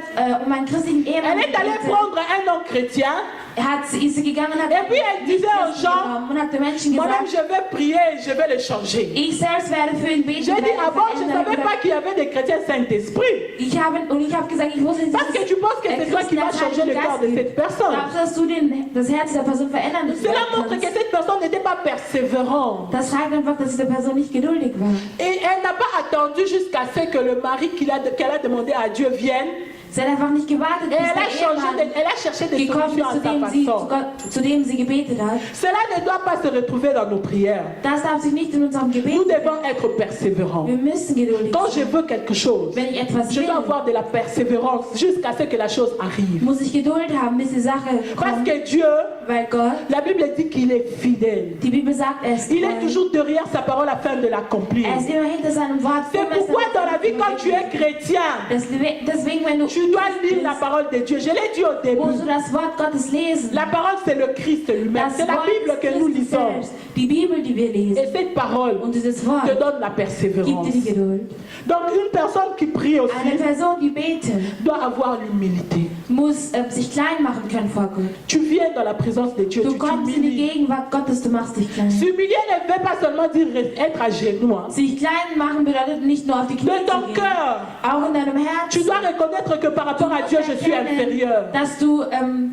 um einen christlichen Ehemann Elle est allée gebetet. prendre un homme chrétien. Ist sie gegangen und hat Et puis elle disait aux gens, und hat den Menschen moi-même gesagt, je vais prier et je vais le changer. ich selbst werde für ihn beten. J'ai dit, werde ah bon, je ne verändern, savais pas qu'il y avait des chrétiens Saint-Esprit. Ich habe gesagt, ich wusste nicht, Parce que tu penses que c'est toi qui vas changer le cœur de cette personne. Glaubst, dass du das Herz der Person verändern Cela montre que kannst? cette personne n'était pas persévérante. Das zeigt einfach, dass diese Person nicht geduldig war. Et elle n'a pas attendu jusqu'à ce que le mari qu'elle a demandé à Dieu vienne. Sie hat einfach nicht gewartet, Et bis der elle a cherché des gekommen solutions ist, à sa façon. zu dem sie gebetet hat. Cela ne doit pas se retrouver dans nos prières. Das darf sich nicht in unserem Gebet. Nous devons être persévérants. Wir müssen geduldig Quand je sein. veux quelque chose, Wenn ich etwas je will, dois avoir de la persévérance jusqu'à ce que la chose arrive. muss ich Geduld haben, bis die Sache Parce kommt. que Dieu, Weil Gott, la Bible dit qu'il est fidèle. die Bibel sagt, er ist Il est treu. toujours derrière sa parole afin de l'accomplir. Er ist immer hinter seinem Wort. C'est pourquoi dans la vie, quand tu es chrétien, Deswegen, wenn du tu dois lire la parole de Dieu. Je l'ai dit au début. musst du das Wort Gottes lesen. La parole, c'est le Christ lui-même. Das C'est la Wort Bible ist que nous Christus lisons. selbst. Die Bibel, die wir Et lesen. cette parole Und dieses Wort te donne la gibt persévérance. dir die Geduld. Donc une personne qui prie Eine aussi Person, die betet, doit avoir l'humilité. muss sich klein machen können vor Gott. Tu viens dans la présence de Dieu, Du tu kommst in die t'humilies. Gegenwart Gottes, du machst dich klein. S'humilier ne veut pas seulement dire être à genoux. Hein. Sich klein machen bedeutet nicht nur auf die Knie De ton zu gehen. cœur, Auch in deinem Tu dois Herzen. reconnaître que par rapport à Dieu, je suis inférieur. Dass du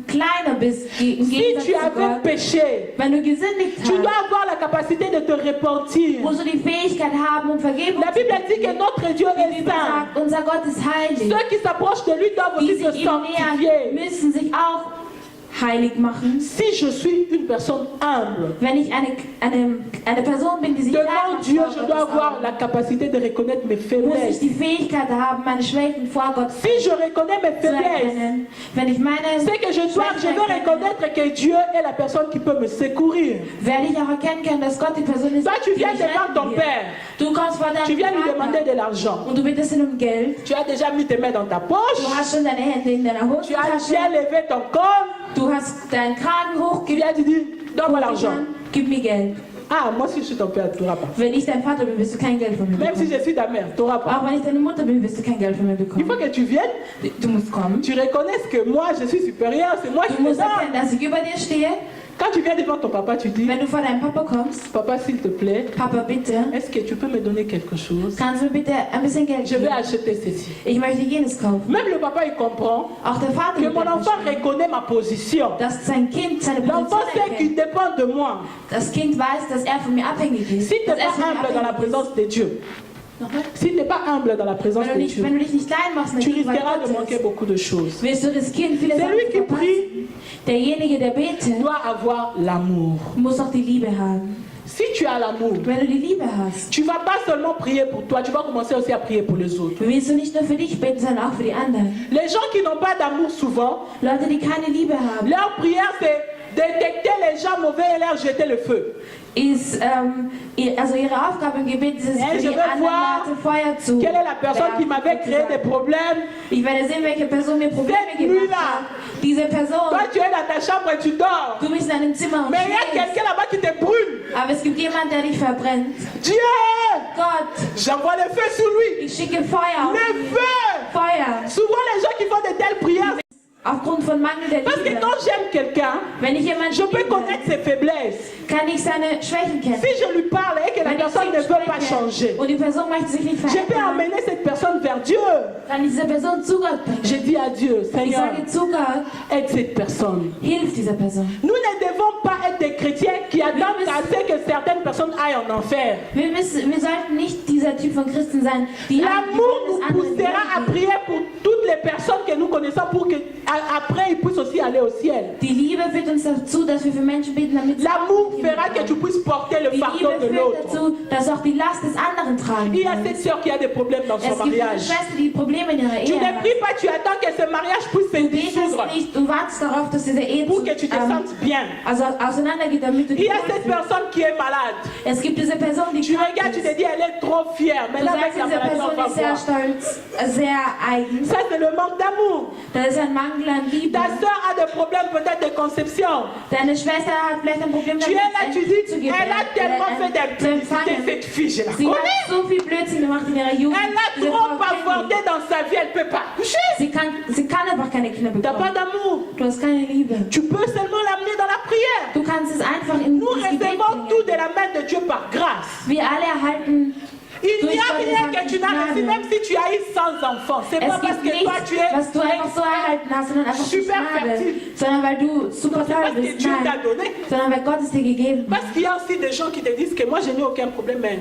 kleiner bist im Si Gegensatz tu zu avais Gott. péché, Wenn du gesündigt tu dois hast, avoir la capacité de te repentir. musst du die Fähigkeit haben, um Vergebung La zu Bible dit que bitten. notre Dieu Die est Bibel saint. sagt, unser Gott ist heilig. Ceux qui s'approchent de lui doivent Die aussi se sich ihm nähern, sanctifier. müssen sich auch heilig machen. Si je suis une personne humble, Wenn ich eine Person bin, die sich devant Dieu, vor je Gott dois avoir ist, la capacité de reconnaître mes muss ich faiblesses. die Fähigkeit haben, meine Schwächen vor Gott Si je reconnais mes zu faiblesses, erkennen. Wenn ich meine c'est que je veux Schwächen erkenne, reconnaître que Dieu est la personne qui peut me secourir. werde ich auch erkennen können, dass Gott die Person ist, Toi, tu die viens mich devant retten ton wird. Père, Du kommst vor tu viens lui deinem demander Vater de l'argent. und du bittest ihn um Geld. Tu as déjà mis tes mains dans ta poche, Du hast schon deine Hände in deiner tu as Hosentasche. bien levé ton corps, Du hast deinen Kragen tu viens te dire, donne-moi l'argent. Gib mir Geld. Ah, moi si je suis ton père, tu n'auras pas. Wenn ich dein Vater bin, wirst du kein Geld von mir Même si bekommen. je suis ta mère, tu n'auras pas. Auch wenn ich deine Mutter bin, wirst du kein Geld von mir Il bekommen. faut que tu viennes, Du musst kommen. tu reconnaisses que moi je suis supérieur, c'est moi qui Du te musst donne. erkennen, dass ich über dir stehe. Quand tu viens devant ton papa, tu dis, Wenn du vor deinem Papa kommst, papa s'il te plaît, Papa, bitte, est-ce que tu peux me donner quelque chose? kannst du mir bitte ein bisschen Geld Je vais geben? acheter ceci. Ich möchte jenes kaufen. Même le papa, il comprend Auch der Vater que wird mon enfant verstehen, reconnaît ma position. dass sein Kind seine L'enfant Position sait qu'il erkennt. dépend de moi. Das Kind weiß, dass er von mir abhängig ist. Si tu n'es Dass er pas von mir humble dans la abhängig ist. présence de Dieu, Nochmal? si tu n'es pas humble dans la présence Wenn de du Dieu, dich nicht klein machst, in der tu Gegenwart risqueras de manquer Gottes, beaucoup de choses. wirst du riskieren, viele Celui Sachen qui zu verpassen. prie Derjenige, der betet, doit avoir l'amour. muss auch die Liebe haben. Si tu as l'amour, Wenn du die Liebe hast, tu ne vas pas seulement prier pour toi, tu vas commencer aussi à prier pour les autres. willst du nicht nur für dich beten, sondern auch für die anderen. Les gens qui n'ont pas d'amour souvent, Leute, die keine Liebe haben, leur prière c'est détecter les gens mauvais et leur jeter le feu. ist, also ihre Aufgabe im Gebet ist es, Hey, für je die veux anderen voir Leute Feuer zu Quelle est la personne qui m'avait créé des problèmes? Ich werde sehen, welche Person mir Probleme Cette gemacht nuit-là. hat. Diese Person, Toi tu es dans ta chambre et tu dors. du bist in deinem Zimmer und Mais il y a schläfst, quelqu'un là-bas qui te brûle. aber es gibt jemanden, der dich verbrennt. Dieu, Gott, j'envoie le feu sur lui. ich schicke Feuer auf Le ihn. feu. Feuer. Souvent les gens qui font de telles prières, Aufgrund von Mangel der parce que Liebe. quand j'aime quelqu'un, Wenn ich jemanden je peux liebe, connaître ses fäblesses. kann ich seine Schwächen kennen. Si je lui parle et que la Wenn ich personne ne sie veut pas spreche changer, und die Person möchte sich nicht je peux verändern, emmener cette personne vers Dieu. kann ich diese Person zu Gott bringen. Je dis à Dieu, Ich Seigneur, sage zu Gott, aide cette personne. hilf dieser Person. Nous ne devons pas être des chrétiens qui attendent à ce que certaines personnes aillent en enfer. Wir sollten nicht dieser Typ von Christen sein, die L'amour des nous anderen poussera à gehen. prier pour toutes les personnes que nous connaissons pour que après ils puissent aussi aller au ciel. Die Liebe führt uns dazu, dass wir für Menschen beten, damit sie L'amour auch fera Himmel que tu kommen. puisses porter le Die fardeau Liebe de führt l'autre. dazu, dass du auch die Last des anderen tragen Il y a kannst. cette sœur qui a des problèmes dans son Es gibt eine mariage. Schwester, die Probleme in ihrer Tu Ehe ne hat. pries pas, tu attends que ce mariage puisse se Du betest dissoudre nicht, du wartest darauf, dass diese Ehe pour que tu te sentes bien. also auseinandergeht, damit du Il dich y a cette wohlfühlst. personne qui est malade. Es gibt diese Person, die Tu krank regardes, tu ist. te dis, elle est trop fière. Mais Du là, avec sagst, la diese maladie, on Person va ist sehr voir. stolz, sehr eigen. Ça, c'est le manque d'amour. Da ist ein Mangel an Liebe. Ta soeur a des problèmes peut-être de conception. Deine Schwester hat vielleicht ein Problem Tu es là, tu dis, zu elle a tellement fait des zu publicités, empfangen. cette fille, je la Sie connais. hat so viel Blödsinn gemacht in ihrer Jugend. Elle a Diese trop Frau kennt bavardé dans sa vie, elle ne peut pas coucher. Sie kann einfach keine Kinder Tu n'as pas bekommen. d'amour. Du hast keine Liebe. Tu peux seulement l'amener dans la prière. Du kannst es einfach in Nous das Gebet recevons tout bringen. de la main de Dieu par grâce. Wir alle erhalten Il n'y durch a Gottes rien Hand que tu die n'as reçu, Gnade. même si tu as eu 100 enfants. C'est Es pas parce gibt que toi nichts, tu es was du einfach so erhalten hast, sondern einfach durch super Gnade. fertile. Sondern weil du super C'est toll parce que bist. Dieu t'a Nein. donné. Sondern weil Gott es dir gegeben hat. Parce qu'il y a aussi des gens qui te disent que moi je n'ai aucun problème, mais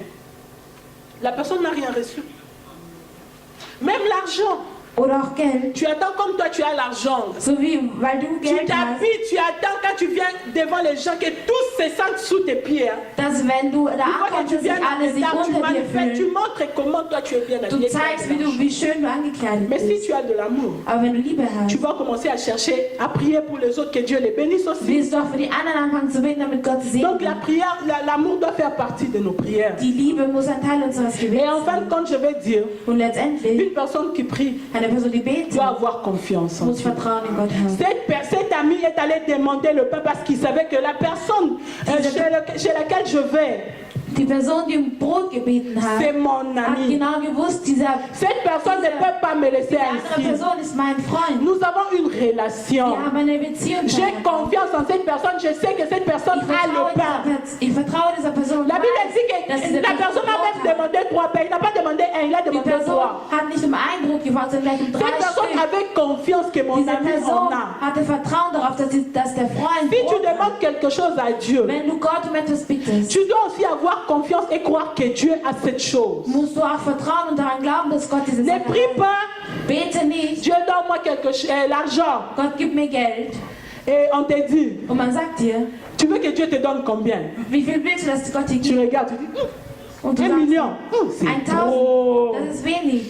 la personne n'a rien reçu. Même l'argent. Oder auch Geld. Tu attends comme toi tu as l'argent. So wie, weil du Tu Geld hast, t'habilles, tu attends quand tu viens devant les gens que tous se sentent sous tes pieds. Hein. dass wenn du da Une fois que ankommst, tu dass viens sich dans alle les sich arts, tu unter dir manifestes, tu fühlen. montres comment toi tu es bien Du habillé. zeigst, wie schön du angekleidet Mais si bist. tu as de l'amour, Aber wenn du Liebe tu hast, vas commencer à chercher, à prier pour les autres, que Dieu les bénisse aussi. willst du auch für die anderen anfangen zu beten, damit Gott sie Donc la segnet. prière, l'amour doit faire partie de nos prières. Die Liebe muss ein Teil unseres Et Gebets en fin de sein. compte, je vais dire, Und letztendlich, une personne qui prie eine Person, die betet, doit avoir confiance en muss Dieu. Vertrauen in Gott haben. Cet ami est allé demander le pain parce qu'il savait que la personne chez laquelle je vais Die Person, die um Brot gebeten hat, c'est mon hat ami. genau gewusst, diese Cette personne ne peut pas me laisser andere ainsi. Person ist mein Freund. Nous avons une relation. Wir haben eine Beziehung. J'ai miteinander. confiance en cette personne. Je sais que cette personne a le pain. Ich vertraue dieser Person. La Bible weiß, dass dit diese que la personne a même demandé 3 pains. Il n'a pas demandé un, il a Die demandé Person 3. hat nicht um ein Brot gefragt, sondern gleich um 3 Cette personne Stück. avait confiance que mon Diese ami en Person a. hatte Vertrauen darauf, dass der Freund Si tu Brot hat. demandes quelque chose à Dieu, Wenn du Gott um etwas bittest, tu dois aussi avoir confiance et croire que Dieu a cette chose. musst du auch vertrauen und daran glauben, dass Gott diese Ne Sache prie hat. pas, Bete nicht, Dieu donne-moi l'argent. Gott gib mir Geld. Et on te dit, Und man sagt dir, tu veux que Dieu te donne combien? wie viel willst du, dass Gott dir Tu gibt? regardes, tu dis, Und du 1 sagst, million. C'est 1000, trop. das ist wenig.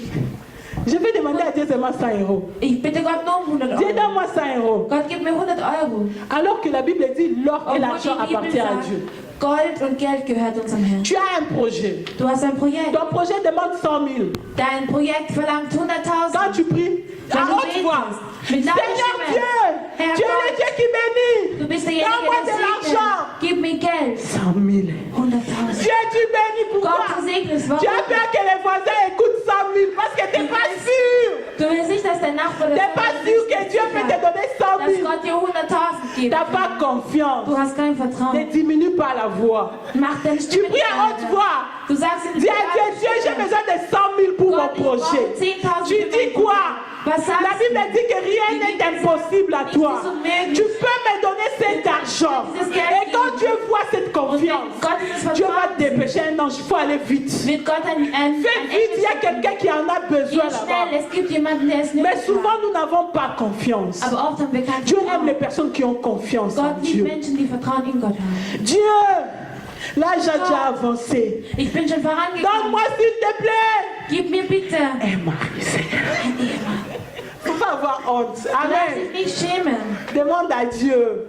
Je vais demander à Dieu seulement 100 euros. Ich bitte Gott nur um 100 Dieu Euro. donne-moi 100 euros. Gott gibt mir 100 Euro. Alors que la Bible dit, l'or et Obwohl l'argent die Bibel appartiennent à sagt, Dieu. Gold und Geld gehört unserem Herrn. Tu as un projet. Du hast ein Projekt. Ton projet demande 100 000. Dein Projekt verlangt 100.000. Quand tu pries, à Wenn du haute voix, betest, mit lauter Seigneur Stimme, Dieu, Herr tu es le Gott, Dieu qui bénit. du bist derjenige, Donne-moi der de segnet. l'argent. Gib mir Geld. 100 000. 100.000. Dieu, tu bénis pourquoi? Gott, du segnest. Tu as Warum? peur que les voisins écoutent 100 000 parce que tu n'es pas sûr. Du willst nicht, dass dein Nachbar Tu n'es pas sûr que Dieu peut te donner 100 dass 000. Gott dir 100.000 Tu gibt. n'as pas confiance. Du hast kein Ne Vertrauen. diminue pas la voix. Mach deine Tu Stimme pries nicht à haute lauter. voix. Du sagst in Dis à Dieu, Dieu, j'ai besoin de 100 000 pour mon Gott, ich brauche projet. 10.000 Tu für dis mein quoi? Was sagst La Bible du? dit que rien n'est impossible à toi. Tu peux me donner cet argent. Et quand Dieu voit cette confiance, Gott dieses Dieu va Vertrauen te dépêcher un ange. Il faut aller vite. wird Gott ein Fais vite, il y a quelqu'un qui en a besoin Geh là-bas. schnell, es gibt jemanden, der es Mais nötig souvent, hat. nous n'avons pas confiance. Aber oft haben wir kein Dieu aime Vertrauen. les personnes qui ont confiance en Gott liebt Dieu. Menschen, die Vertrauen in Gott haben. Dieu, là j'ai déjà avancé. Ich bin schon vorangekommen. Donne-moi s'il te plaît. Gib mir bitte Un mari, Seigneur. ein Ehemann. Il ne faut pas avoir honte. Lass Amen. dich nicht schämen. Demande à Dieu.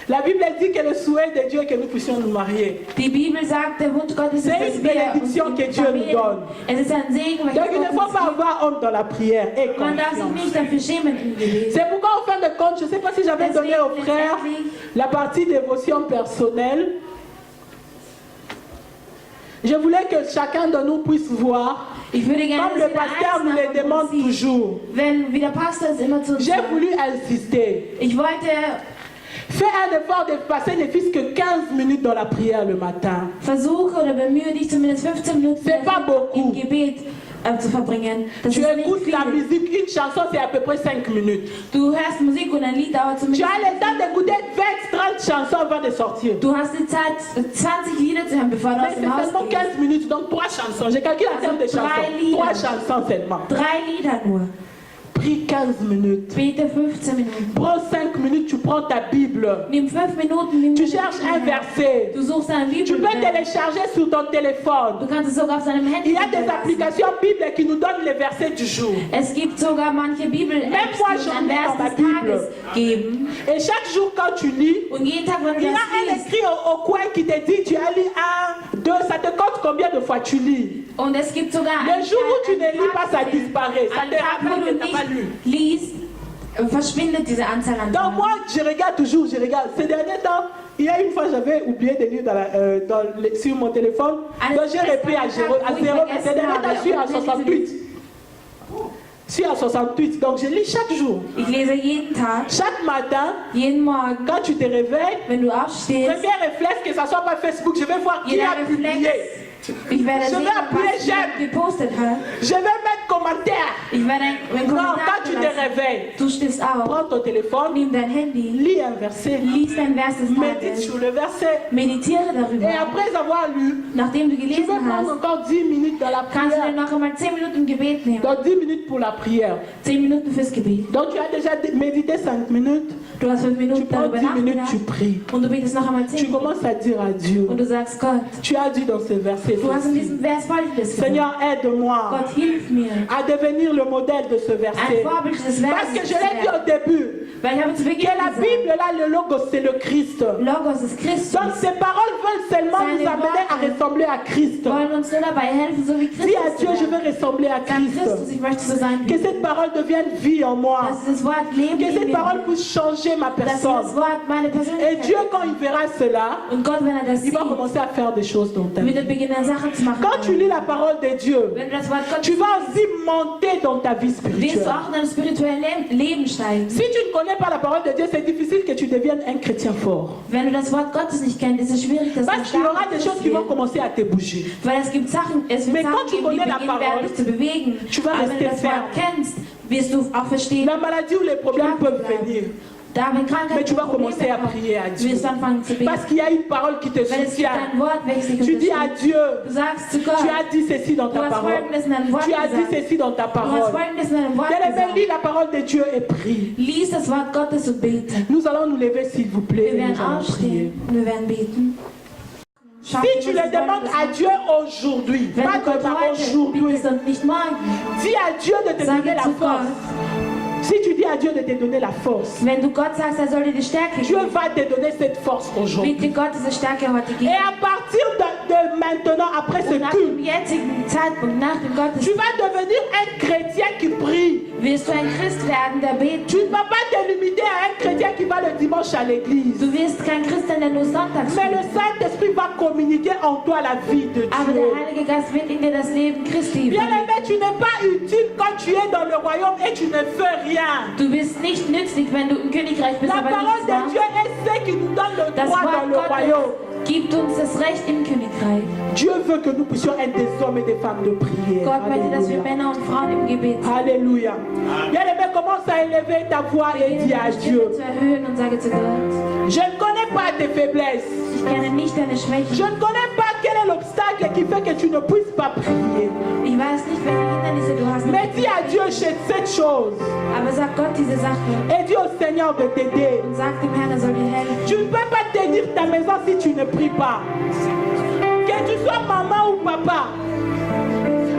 La Bible dit que le souhait de Dieu est que nous puissions nous marier. Die Bibel sagt, der Wunsch Gottes ist, C'est dass une wir uns bénédiction que Dieu nous vermählen. donne. Es ist ein Segen, weil Donc il ne Gott faut uns pas liebt. avoir honte dans la prière et Man darf sich confiance. nicht dafür schämen im Gebet. C'est pourquoi, en fin de compte, je ne sais pas si j'avais donné aux frères la partie dévotion personnelle. Je voulais que chacun de nous puisse voir, Ich würde gerne, comme dass le jeder pasteur nous einzelne le von demande uns sieht. toujours. Wie der Pastor es immer zu uns J'ai sagt. voulu insister. Ich wollte Fais un effort de passer ne fût-ce que 15 minutes dans la prière le matin. versuche oder bemühe dich zumindest 15 Minuten C'est pas beaucoup. im Gebet zu verbringen. Das Tu ist nicht écoutes la viel. musique, une chanson c'est à peu près 5 minutes. Du hörst Musik und ein Lied dauert Tu zumindest. as le temps d'écouter 20, 30 chansons avant de sortir. Du hast die Zeit, 20 Lieder zu hören, bevor du Mais aus c'est dem Haus seulement gehst. 15 minutes, donc 3 chansons. J'ai calculé en termes de chansons. 3 chansons seulement. 3 Lieder nur. Prie 15 minutes. Bete 15 Minuten. Prends 5 minutes, tu prends ta Bible. Nimm 5 Minuten, nimm Tu deine cherches Bibel un her. verset. Du suchst eine Tu Bibel. peux télécharger sur ton Du téléphone. kannst es sogar auf deinem Handy Il y a des runterladen. applications Bible qui nous donnent les versets du jour. Es gibt sogar manche Bibel-Apps, Même moi, die j'en uns ein ai Vers dans ma des Bible. Tages geben. Et chaque jour, quand tu lis, Und jeden Tag, wenn il y du a das un liest, écrit au coin qui te dit tu as lu 1, 2, ça te compte combien de fois tu lis. und es gibt sogar Le jour où tu ne einen lis pas, ça Tag, disparaît. Ça einen te Tag, wo rappelle du que tu n'as pas lu. nicht liest, verschwindet diese Anzahl an Donc Tagen. moi, je regarde toujours, je regarde. Ces derniers temps, il y a une fois, j'avais oublié de lire sur mon téléphone. Donc j'ai repris à zéro. Mais ces derniers temps, je suis à 68. Je suis à 68, donc je lis chaque jour. Ich lese jeden Tag, Chaque matin, jeden Morgen, quand tu te réveilles, wenn du aufstehst, premier réflexe, que ça soit pas Facebook, je vais voir qui jeder a publié. Reflex. Ich werde Je sehen, vais appuyer was jemand gepostet hat. Je vais mettre commentaire. Ich werde einen Non, Kommentar quand tu te lassen. réveilles, Du stehst auf, prends ton téléphone, nimm dein Handy, lis un verset, lies ein Vers des médite Tages, sur le verset. meditiere Et darüber. après avoir lu, Nachdem du tu peux gelesen prendre hast, encore 10 minutes dans la kannst du dir prière. noch einmal 10 Minuten im Gebet nehmen. Donc 10 minutes pour la prière. 10 Minuten fürs Gebet. Donc tu as déjà médité 5 minutes, Du hast 5 tu Minuten prends darüber 10 minutes, nachgedacht tu pries. und du betest noch einmal 10 Tu Minuten. commences à dire à Dieu, Und du sagst Gott, tu as dit dans ce verset, Du hast in diesem Vers Folgendes gesagt. Seigneur, aide-moi Gott, hilf mir, à devenir le modèle de ce ein verset. Vorbild des Parce que Verses je zu l'ai dit au werden. début, Weil ich habe zu que Beginn la gesagt, Bible, là, le logos, c'est le Christ. Logos ist Christus. Donc ces paroles veulent seulement nous amener à ressembler à Christ. Wollen uns nur dabei helfen, so wie Dis Christus à zu Dieu, je sein. veux ressembler à Sag Christ. Christus, ich möchte so sein wie Que cette parole devienne vie en moi. dass dieses Wort Leben Que in cette mir parole wird. puisse changer ma Dass personne. das Wort meine Et Persönlichkeit Dieu, quand il verra cela, und Gott, wenn das il sieht, va commencer à faire des choses dans ta wird vie. beginnen, Sachen zu machen. Quand tu lis la parole de Dieu, Wenn du das Wort Gottes tu vas aussi monter dans ta vie wirst du spirituelle. auch in deinem spirituellen Leben steigen. Si tu ne connais pas la parole de Dieu, c'est difficile que tu deviennes un chrétien fort. Wenn du das Wort Gottes nicht kennst, ist es schwierig, dass du Parce qu'il y aura des choses qui vont commencer à te bouger. Weil es gibt Sachen, es wird Mais quand Sachen tu geben, die connais la beginnen parole, werden, dich zu bewegen. tu vas Aber wenn du rester das Wort ferme. kennst, wirst du auch verstehen, La maladie ou les problèmes peuvent venir. da wenn Krankheit Mais tu vas Probleme commencer à kommen, prier à Dieu. wirst du anfangen zu beten. Parce qu'il y a une parole qui te Weil es gibt soutient. ein Wort, welches dich Tu dis à unterstützt. Dieu, Du sagst zu Gott, tu as dit ceci dans du ta hast parole. Folgendes in deinem Wort Tu as dit gesagt. ceci dans ta Du hast parole. Folgendes in deinem Wort Bien-aimé, gesagt. lis la parole de Dieu et prie. Lies das Wort Gottes und bete. Nous allons nous lever, s'il vous plaît, Wir et werden nous allons prier. aufstehen und wir werden beten. Schau, Si tu was le du demandes wolltest. à Dieu aujourd'hui, Wenn pas du Gott demain, heute aujourd'hui, bittest und nicht morgen, dis à Dieu de te donner sage la zu force. Gott, Si tu dis à Dieu de te donner la force, wenn du Gott sagst, er soll dir die Stärke Dieu geben, va te donner cette force aujourd'hui. bitte Gott diese Stärke heute Et geben. à partir de maintenant, après ce Und nach dem culte, jetzigen Zeitpunkt, nach dem tu Gottesdienst, vas devenir un chrétien qui prie. wirst du ein Christ werden, der betet. Tu ne vas pas te limiter à un chrétien qui va le dimanche à l'église. Du wirst kein Christ sein, der nur sonntags Mais le betet. Saint-Esprit va communiquer en toi la vie de Aber Dieu. der Heilige Geist wird in dir das Leben Christi Bien vermitteln. aimé, tu n'es pas utile quand tu es dans le royaume et tu ne fais rien. Du bist nicht nützlich, wenn du im Königreich bist, La aber parole nichts de machst. Dieu est ce qui nous donne le Das droit dans Wort le royaume. Gottes gibt uns das Recht im Königreich. Dieu veut que nous puissions être des hommes et des femmes de prière. Gott möchte, dass wir Alléluia. Männer und Frauen im Gebet sind. Alléluia. Bien aimé, commence à élever ta voix et dis à Die Stimme Dieu. zu erhöhen und sage zu Gott, Je ne connais pas tes faiblesses. ich kenne nicht deine Je Schwächen. ne connais pas quel est l'obstacle qui fait que tu ne puisses pas prier. Ich weiß nicht, welche Hindernisse du hast. Mais dis à Dieu cette chose. Aber sag Gott diese Sache Et dis au Seigneur de t'aider. und sag dem Herrn, er soll dir helfen. Tu ne peux pas tenir ta maison si tu ne pries pas. Que tu sois maman ou papa.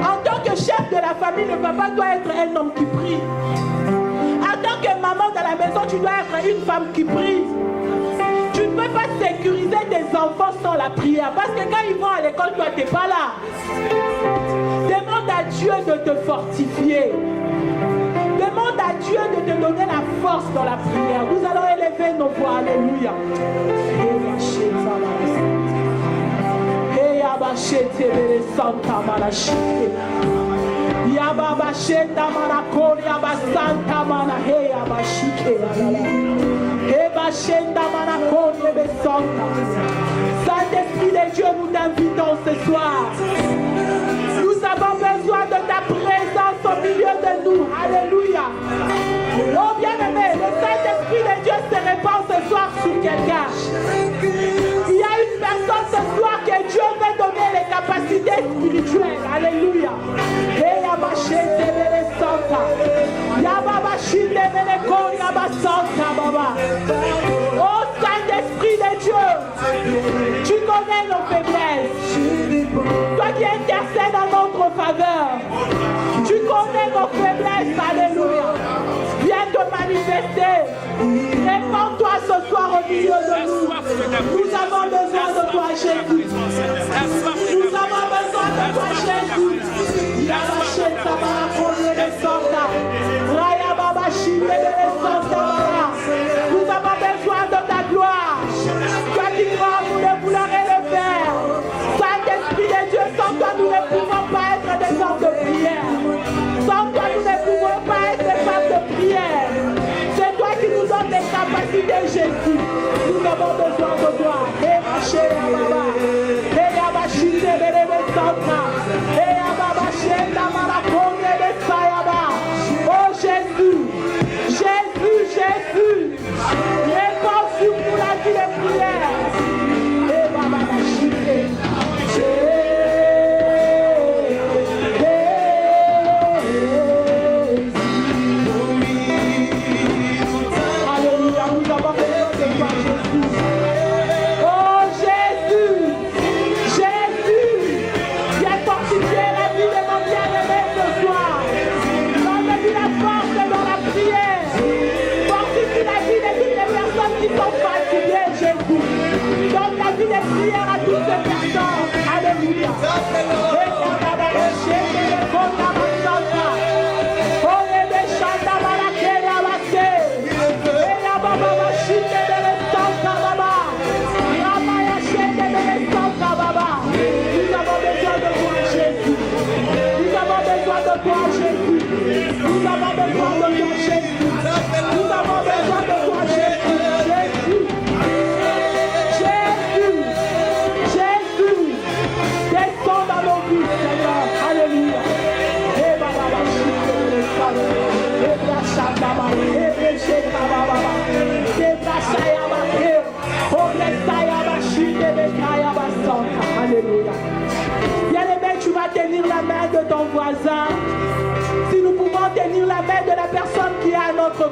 En tant que chef de la famille, le papa doit être un homme qui prie. En tant que maman dans la maison, tu dois être une femme qui prie. Tu ne peux pas sécuriser tes enfants sans la prière. Parce que quand ils vont à l'école, toi, tu n'es pas là. Demande à Dieu de te fortifier. Demande à Dieu de te donner la force dans la prière. Nous allons élever nos voix. Alléluia. Santa Malashite. Yababa Shenda Manakori Abasanta Mana Hey Abashike. Eba Shenda Manakori Ebesanta. Saint-Esprit de Dieu, nous t'invitons ce soir. Nous avons besoin de ta présence au milieu de nous. Alléluia. Oh bien-aimé, le Saint-Esprit de Dieu se répand ce soir sur quelqu'un. Il y a une personne ce soir que Dieu veut donner les capacités spirituelles. Alléluia. Et Yabashete Bele Santa. Yababashite Bele Kori Abasanta Baba. Oh Saint-Esprit de Dieu, tu connais nos faiblesses. Toi qui intercèdes en notre faveur. Tu connais nos faiblesses. Alléluia. Viens te manifester. Répands-toi ce soir au milieu de nous. Nous avons besoin de toi, Jésus. Nous avons besoin de toi, Jésus. Yabasheta Barakoye Resanta. Raya Babashi Resanta. Nous avons besoin de ta gloire. Toi qui crois, nous ne voulons rien le faire. Saint-Esprit de Dieu, sans toi, nous ne pouvons pas être des hommes de prière. Sans toi, nous ne pouvons pas être des femmes de prière. C'est toi qui nous donnes des capacités, Jésus. Nous avons besoin de toi. Et ma chère Baba. Et Yabashite Bebe Santa. Et Yababa Shenda Marakoye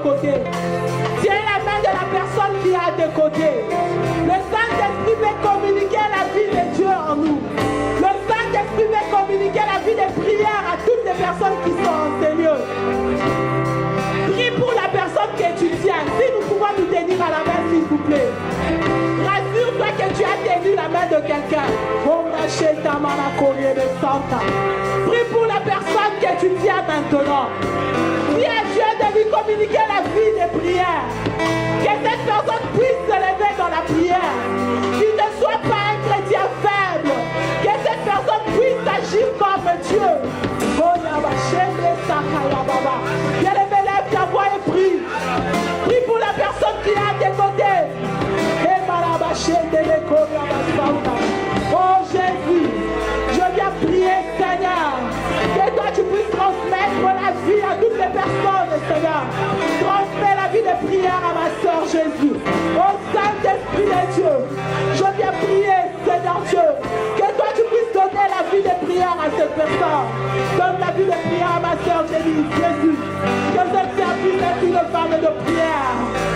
côtés. Tiens la main de la personne qui est à tes côtés. Le Saint-Esprit veut communiquer la vie de Dieu en nous. Le Saint-Esprit veut communiquer la vie des prières à toutes les personnes qui sont en Seigneur. Prie pour la personne que tu tiens. Si nous pouvons nous tenir à la main, s'il vous plaît. Rassure-toi que tu as tenu la main de quelqu'un. Prie pour la personne que tu tiens maintenant. Dis à Dieu de lui communiquer la vie des prières. Que cette personne puisse se lever dans la prière. Qu'il ne soit pas un chrétien faible. Que cette personne puisse agir comme Dieu. Bien aimé, lève ta voix et prie. Prie pour la personne qui est à tes côtés. Oh Jésus, je viens prier, Seigneur, que toi tu puisses transmettre la vie à toutes les personnes, Seigneur. Transmets la vie de prière à ma soeur Jésus. Oh Saint-Esprit de Dieu, je viens prier, Seigneur Dieu, que toi tu puisses donner la vie de prière à cette personne. Donne la vie de prière à ma soeur Jésus. Que cette service est une femme de prière.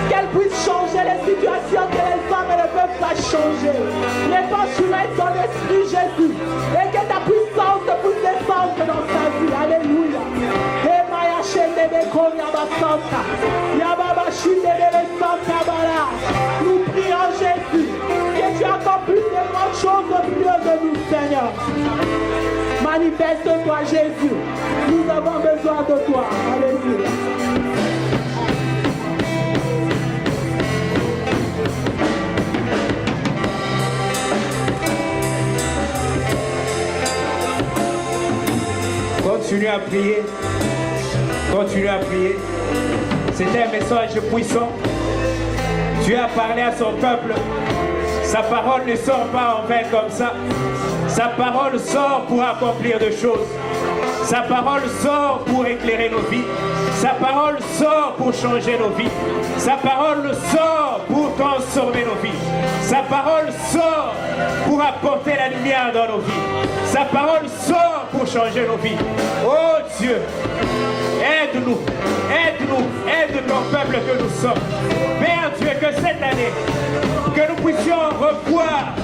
Qu'elle puisse changer les situations que les hommes ne peuvent pas changer. Réponds sur ton esprit Jésus. Et que ta puissance puisse descendre dans sa vie. Alléluia. Nous prions Jésus. Que tu accomplisses de grandes choses au milieu de nous, Seigneur. Manifeste-toi Jésus. Nous avons besoin de toi. Alléluia. Continue à prier. Continue à prier. C'était un message puissant. Dieu a parlé à son peuple. Sa parole ne sort pas en vain comme ça. Sa parole sort pour accomplir des choses. Sa parole sort pour éclairer nos vies. Sa parole sort pour changer nos vies. Sa parole sort pour transformer nos vies. Sa parole sort pour apporter la lumière dans nos vies. Sa parole sort pour changer nos vies. Oh Dieu, aide-nous, aide-nous, aide ton peuple que nous sommes. Père Dieu, que cette année, que nous puissions revoir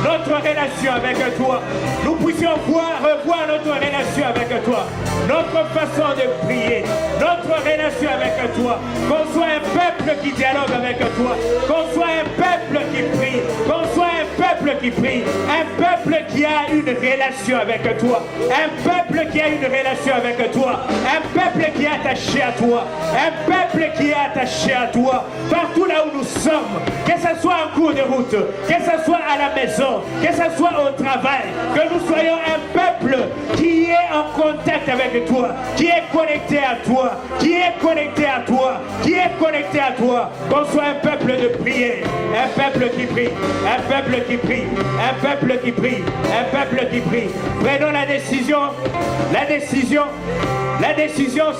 notre relation avec toi. Nous puissions revoir notre relation avec toi. Notre façon de prier, notre relation avec toi. Qu'on soit un peuple qui dialogue avec toi. Qu'on soit un peuple qui prie. Qu'on soit un peuple qui prie. Un peuple qui a une relation avec toi. Un peuple qui a une relation avec toi. Un peuple qui est attaché à toi. Un peuple qui est attaché à toi. Partout là où nous sommes. Que ce soit en cours de route. Que ce soit à la maison. Que ce soit au travail. Que nous soyons un peuple qui est en contact avec toi. Qui est connecté à toi. Qui est connecté à toi. Qui est connecté à toi. Qu'on soit un peuple de prière. Un peuple qui prie. Un peuple qui prie. Un peuple qui prie. Un peuple qui prie. Prenons la décision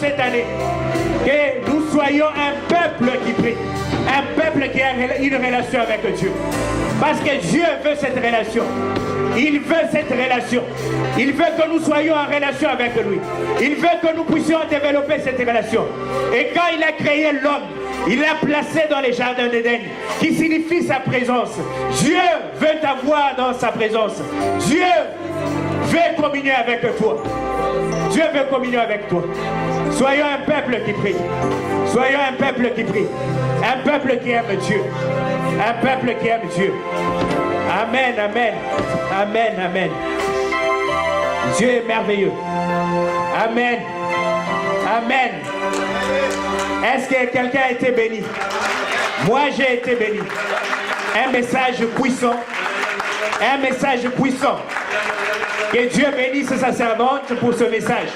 cette année. Que nous soyons un peuple qui prie. Un peuple qui a une relation avec Dieu. Parce que Dieu veut cette relation. Il veut cette relation. Il veut que nous soyons en relation avec lui. Il veut que nous puissions développer cette relation. Et quand il a créé l'homme, il l'a placé dans les jardins d'Éden, qui signifie sa présence. Dieu veut t'avoir dans sa présence. Dieu veut communier avec toi. Dieu veut communier avec toi. Soyons un peuple qui prie. Soyons un peuple qui prie. Un peuple qui aime Dieu. Un peuple qui aime Dieu. Amen, amen. Amen, amen. Dieu est merveilleux. Amen. Amen. Est-ce que quelqu'un a été béni? Moi, j'ai été béni. Un message puissant. Un message puissant. Que Dieu bénisse sa servante pour ce message.